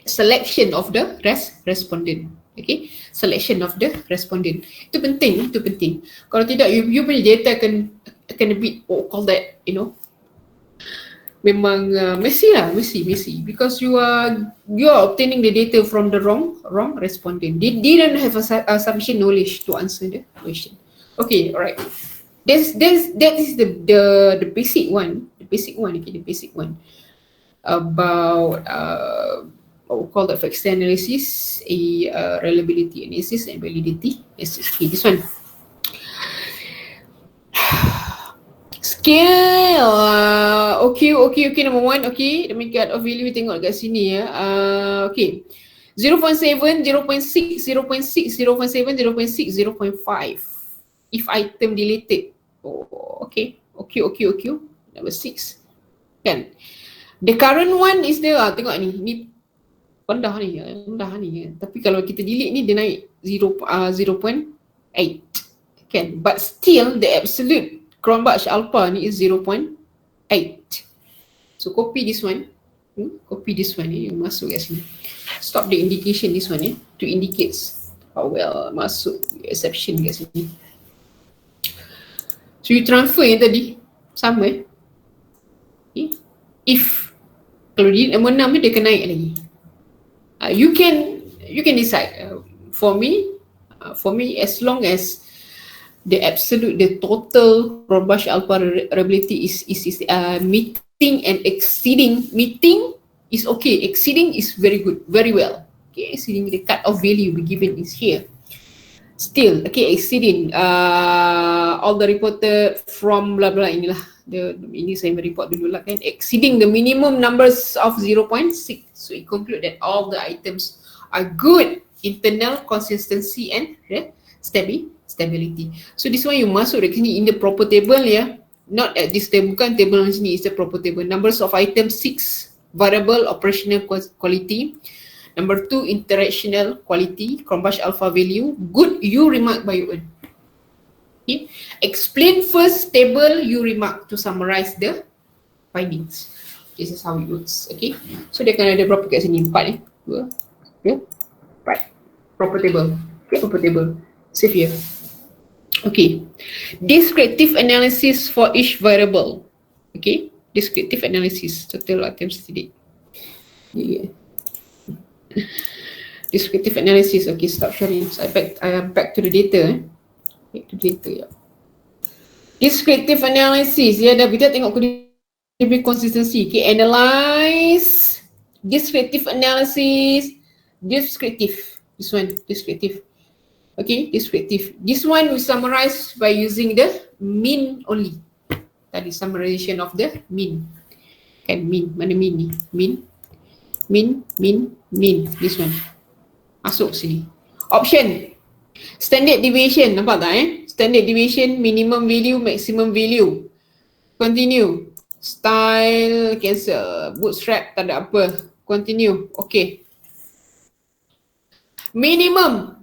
selection of the respondent. Okay, selection of the respondent. Itu penting. Kalau tidak, you punya data akan a bit, call that, memang messy, because you are obtaining the data from the wrong respondent. They didn't have sufficient knowledge to answer the question. Okay, alright. That is the basic one. The basic one about call that factor analysis, a reliability analysis and validity analysis. Okay, this one. Scale, okay, number one, okay, let me get a value, tengok kat sini ya. Okay, 0.7, 0.6, 0.6, 0.7, 0.6, 0.5. If item deleted, oh, okay, number 6, kan. The current one is the, tengok ni rendah ni, tapi kalau kita delete ni dia naik 0.8, kan. But still the absolute Cronbach alpha ni is 0.8. So copy this one, ni masuk kat sini. Stop the indication this one to indicate how well masuk exception kat sini. So you transfer yang tadi sama okay. If kalau dia nombor 6 dia akan naik lagi. You can decide. For me, as long as the total Cronbach alpha reliability is meeting and exceeding. Meeting is okay, exceeding is very good, very well. Okay, exceeding the cut-off value we given is here. Still, okay, exceeding all the reported from blah blah inilah. Ini saya report dulu lah kan. Exceeding the minimum numbers of 0.6. So it conclude that all the items are good internal consistency and stability. So this one you masuk dari sini in the proper table ya. Not at this table, bukan table di sini, is the proper table. Numbers of items 6, variable operational quality. Number 2, interactional quality, Cronbach alpha value, good, you remark by your own. Okay. Explain first table, you remark to summarize the findings. This is how it works. Okay. So dia akan ada berapa kat sini? 4 2, 4. Proper table. Okay, proper table. Save here. Okay. Descriptive analysis for each variable. Okay. Descriptive analysis. Total items today. Yeah. Descriptive analysis. Okay, stop sharing. So I am back to the data. Back to data, yeah. Descriptive analysis. Ya, dah kita tengok consistency. Okay, analyze. Descriptive analysis. Descriptive. This one, descriptive. Okay, descriptive. This one we summarize by using the mean only. Tadi summarization of the mean. Kan mean, mana mean ni? Mean. This one. Masuk sini. Option. Standard deviation, nampak tak Standard deviation, minimum value, maximum value. Continue. Style, cancel. Bootstrap, tak ada apa. Continue. Okay. Minimum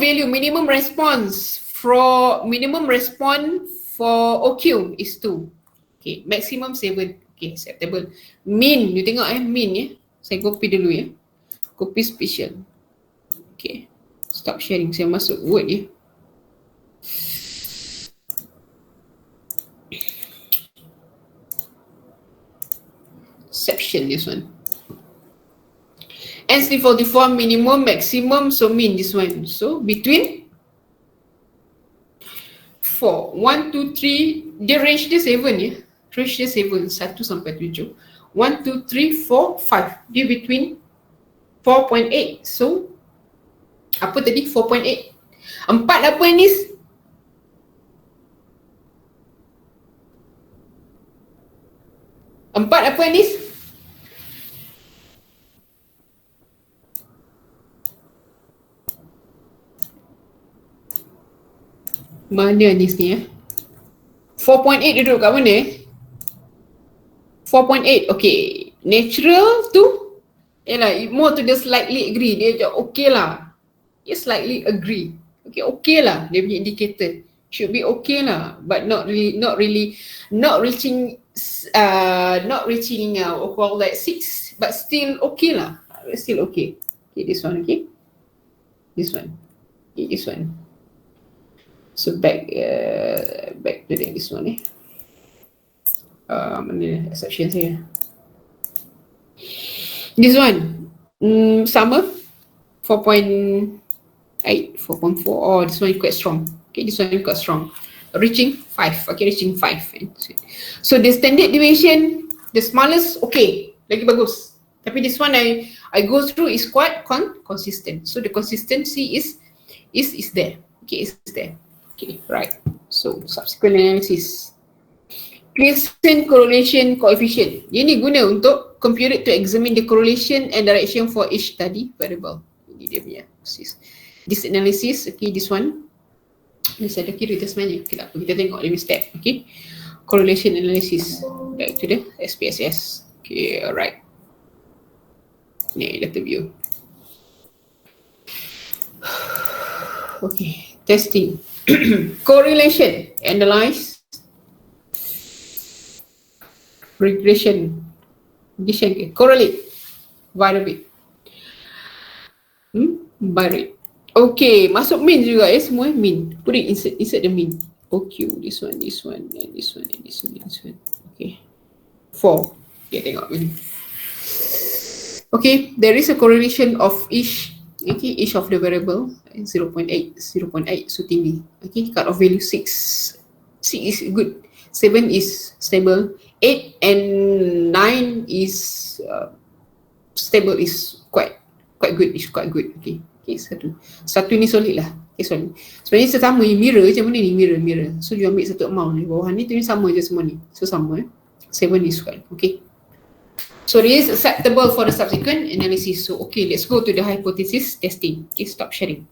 value, minimum response for OQ is 2. Okay, maximum 7. Okay, acceptable. Mean, you tengok mean ya. Saya copy dulu ya. Copy special. Okay. Stop sharing, saya masuk word ya. Exception, this one. NC44 minimum, maximum, so mean this one. So between 4, 1, 2, 3, dia range dia 7 ya. Range dia 7, 1 sampai 7. 1, 2, 3, 4, 5. Dia between 4.8. So apa tadi? 4.8. 4 apa ni? Empat apa ni? Mana ni ya? 4.8 dia duduk kat mana 4.8, okay. Natural tu yalah, more to the slightly agree. Dia okay lah. Dia slightly agree. Okay lah. Dia punya indicator should be okay lah, but not reaching call that 6, but still okay lah. Still okay. Okay, this one, okay. This one. Okay, this one. So back to this one mana exception saya. This one sama 4.8, 4.4. Oh, this one is quite strong. Okay, this one is quite strong. Reaching 5. Okay, reaching 5. So the standard deviation, the smallest, okay, lagi bagus. Tapi this one I go through is quite consistent. So the consistency is there. Okay, is there. Okay, right. So subsequent analysis. Pearson correlation coefficient. Ini guna untuk compute it to examine the correlation and direction for each study variable. Ini dia punya. This analysis, okay, this one. Ini saya dah kira tu sebenarnya. Okay, tak apa, kita tengok dia step. Okay. Correlation analysis. Back to the SPSS. Okay, alright. Ni data view. Okay, testing. Correlation, analyze, regression, correlate, variable, variable. Okay, masuk mean juga semua mean. Put it insert the mean. OQ, this one, and this one, and this one. Okay, 4. Okay, tengok ni. Okay, there is a correlation of each of the variable 0.8, so tinggi. Okay, cut off value 6. 6 is good. 7 is stable. 8 and 9 is stable, is quite good. It's quite good. Okay, satu ni solid lah. Okay, solid. Sebenarnya sama mirror macam mana ni, mirror. So you ambil satu amount ni, bawah ni tu ni sama je semua ni. So sama 7 is quite okay. So this is acceptable for the subsequent analysis. So okay, let's go to the hypothesis testing. Okay, stop sharing.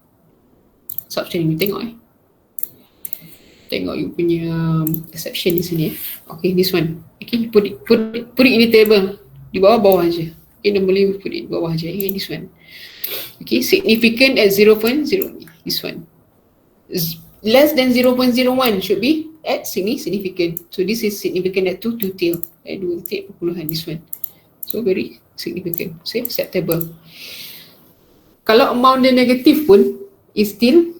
You tengok Tengok you punya exception di sini. Okay, this one. Okay, put it in the table. Di bawah je. Okay, don't boleh put it di bawah je. Okay, this one. Okay, significant at 0.0. This one. Less than 0.01 should be at significant. So this is significant at 2 tail. At 2 tail perpuluhan, this one. So very significant. So acceptable. Kalau amount dia negatif pun, is still,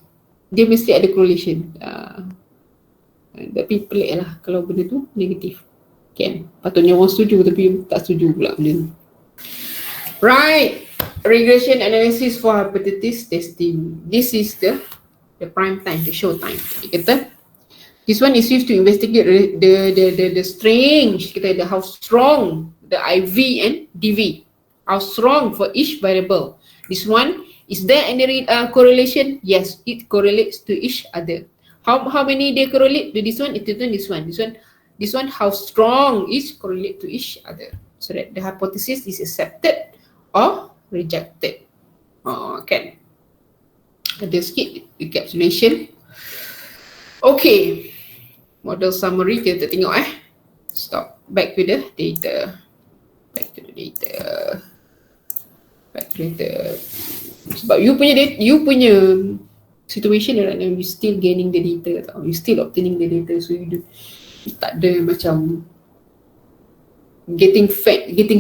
dia mesti ada correlation. Tapi pelik lah kalau benda tu negatif. Kan? Patutnya orang setuju tapi tak setuju pula benda tu. Right. Regression analysis for hypothesis testing. This is the prime time, the show time. Dia kata, this one is used to investigate the strength, kita ada how strong the IV and DV, how strong for each variable. This one, is there any correlation? Yes, it correlates to each other. How many they correlate to this one? It is this one how strong is correlate to each other, so that the hypothesis is accepted or rejected. Okay. Ada sikit encapsulation. Okay. Model summary kita tengok Stop. Back to the data. Sebab you punya situation right now, you still gaining the data tau. You still obtaining the data, so you tak ada macam getting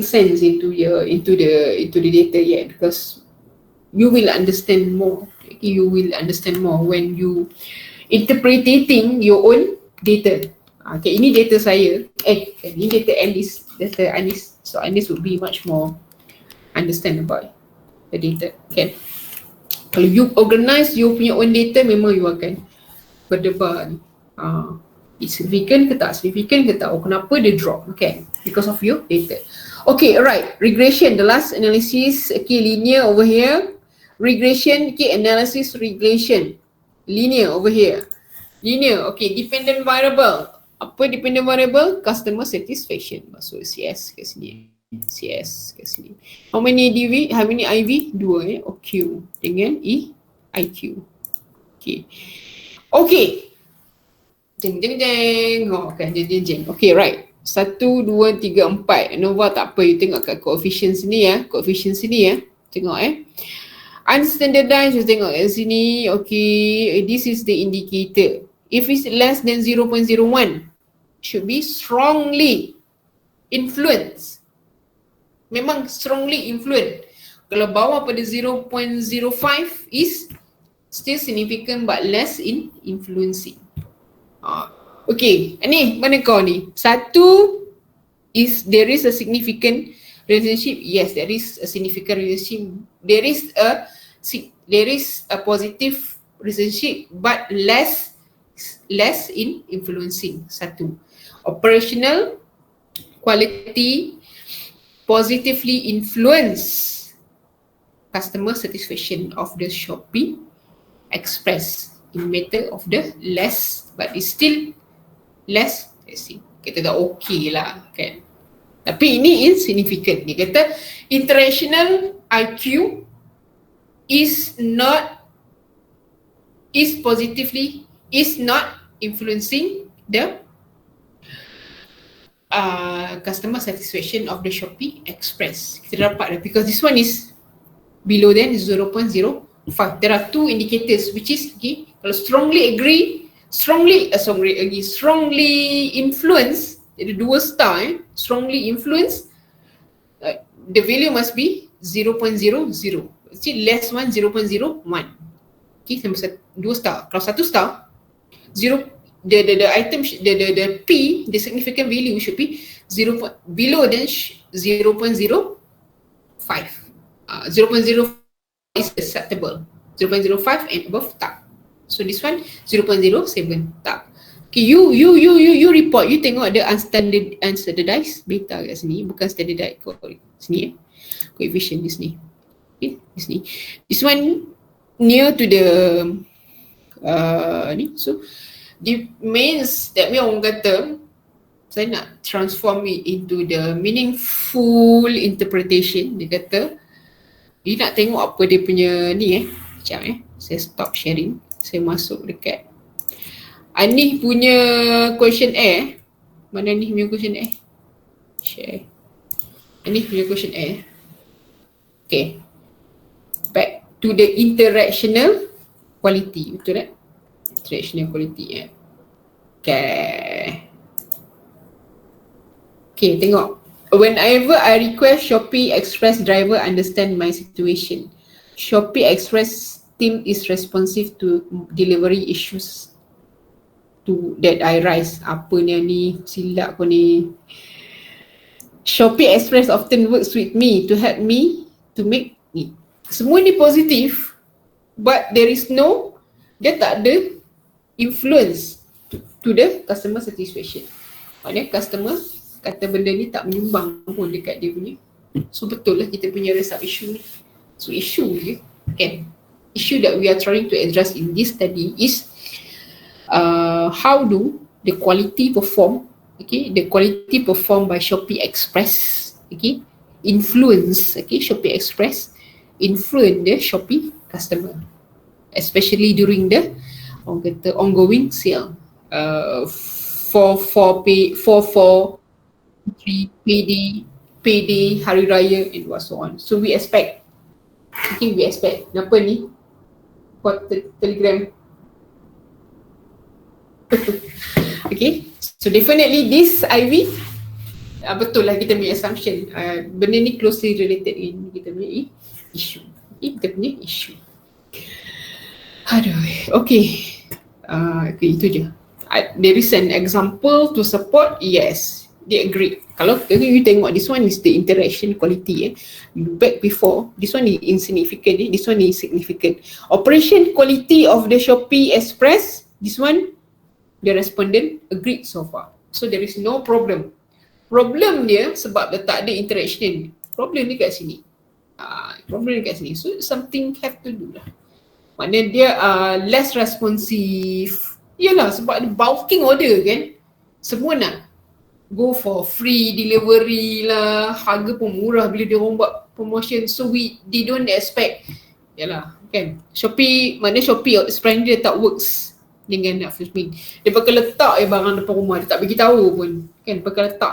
sense into the data yet, because you will understand more. You will understand more when you interpreting your own data. Okay, ini data saya. Ini data Anis. So Anis would be much more understand about the data. Okay. Kalau you organize you punya own data, memang you akan berdebar ni. Significant ke tak? Kenapa dia drop? Okay, because of your data. Okay, alright. Regression, the last analysis. Okay, linear over here. Regression, okay, analysis regression. Linear over here. Linear, okay, dependent variable. Apa dependent variable? Customer satisfaction. Masuk CS kat sini. How many DV? How many IV? 2 OQ dengan IQ. Okay. Jeng. Okay, right. 1, 2, 3, 4. ANOVA tak apa, you tengok kat coefficient sini Tengok unstandardized, you tengok kat sini. Okay, this is the indicator. If it's less than 0.01, should be strongly influenced. Memang strongly influenced. Kalau bawah pada 0.05 is still significant but less in influencing. Okay, ni mana kau ni? Satu is there is a significant relationship. Yes, there is a significant relationship. There is a positive relationship but less in influencing. Satu. Operational, quality, positively influence customer satisfaction of the Shopee Express in matter of the less, but it's still less, let's see, kita dah okay lah kan. Tapi ini insignificant. Dia kata international IQ is not influencing the customer satisfaction of the Shopee Express. Kita dapat dah, because this one is below than 0.05. There are two indicators which is kalau strongly influence, ada 2 star strongly influence, the value must be 0.00. Actually less one 0.01. Okay, sampai 2 star. Kalau 1 star, the item the P, the significant value should be below than 0.05. 0.05 is acceptable. 0.05 and above tak. So this one 0.07 tak. Okay, you report, you tengok ada unstandardized data kat sini, bukan standardized sini coefficient di sini. Okay, di sini. This one near to the ni. So the means that orang kata saya nak transform it into the meaningful interpretation. Dia kata dia nak tengok apa dia punya ni sekejap saya stop sharing, saya masuk dekat Anih punya questionnaire. Mana Anih punya questionnaire? Share. Anih punya questionnaire. Okay. Back to the interactional quality. Betul tak? Interactional quality Okay. Okay, tengok. Whenever I request Shopee Express driver understand my situation, Shopee Express team is responsive to delivery issues that I rise. Apa ni silap kau ni. Shopee Express often works with me to help me to make ni. Semua ni positif, but there is no, dia tak ada influence to the customer satisfaction. Maknanya customer kata benda ni tak menyumbang pun dekat dia punya. So betul lah kita punya result issue ni. So issue je kan. Issue that we are trying to address in this study is how do the quality perform, the quality performed by Shopee Express, influence, Shopee Express influence the Shopee customer, especially during the ongoing sale, 3 payday, hari raya and so on. So we expect, apa ni? Telegram. Okay, so definitely this Ivy, betul lah kita punya assumption, benda ni closely related in kita punya issue. Kita punya issue. Aduh, okay. Okay, itu je. There is an example to support, yes, they agree. Kalau you tengok, this one is the interaction quality. Back before, this one is insignificant, this one is significant. Operation quality of the Shopee Express, this one, the respondent agreed so far. So there is no problem. Problem dia sebab dia tak ada interaction. Problem dia kat sini. Problem dia kat sini. So something have to do lah. Maknanya dia less responsive. Yalah, sebab ada bulking order kan. Semua nak go for free delivery lah. Harga pun murah bila dia orang buat promotion. So they don't expect. Yalah kan. Shopee, maknanya Shopee Express dia tak works dengan nak fulfilling. Dia pakai letak barang depan rumah, dia tak bagi tahu pun kan, pakai letak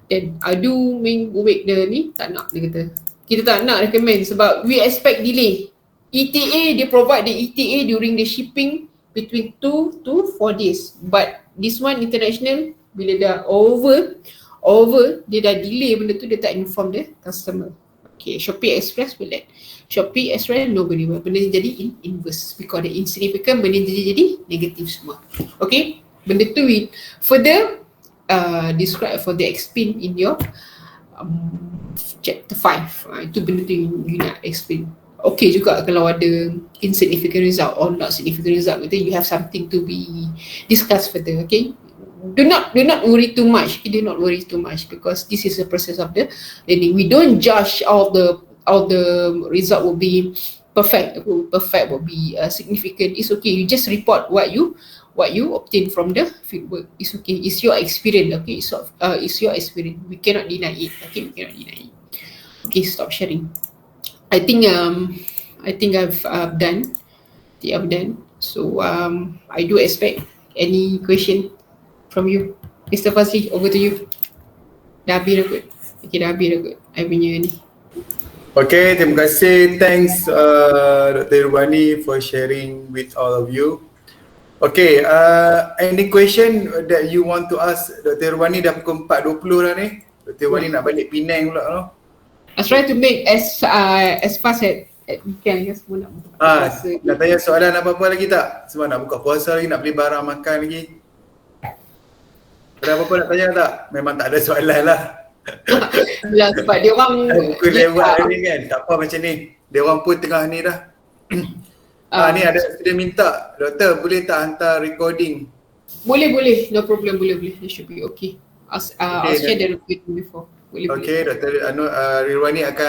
then adu week dia ni tak nak, dia kata kita tak nak recommend sebab we expect delay. ETA, dia provide the ETA during the shipping between 2 to 4 days, but this one international bila dah over dia dah delay benda tu, dia tak inform the customer. Okay, Shopee Express will let. Shopee Express nobody will. Benda jadi inverse because the insignificant, benda jadi negatif semua. Okay, benda tu we further describe for the explain in your chapter 5. Itu benda tu you nak explain. Okay juga kalau ada insignificant result or not significant result, you have something to be discussed further. Okay, do not worry too much. Do not worry too much because this is a process of the learning. We don't judge all the result will be perfect. Will be significant. It's okay. You just report what you obtain from the fieldwork. It's okay. It's your experience. Okay. So it's your experience. We cannot deny it. Okay. We cannot deny it. Okay. Stop sharing. I think I've done. I've done. So I do expect any question from you. Mr. Fazli, over to you. Dah habis dah kot. Okay, dah habis dah kot. I punya ni. Okay, terima kasih. Thanks Dr. Rubani for sharing with all of you. Okay, any question that you want to ask Dr. Rubani? Dah pukul 4.20 dah ni. Dr. Rubani nak balik Penang pula no? I try to make as fast as we can. Yes, semua nak buka puasa. Nak tanya soalan apa-apa lagi tak? Sebab nak buka puasa lagi, nak beli barang makan lagi. Ada apa-apa nak tanya tak? Memang tak ada soalan lah. Lah sebab dia orang Buku lewat ni kan, tak apa macam ni. Dia orang pun tengah ni dah. Ni ada student minta, doktor boleh tak hantar recording? Boleh, no problem, boleh. It should be okay. I'll share the recording before. Boleh. Okay, Dr. Rirwani akan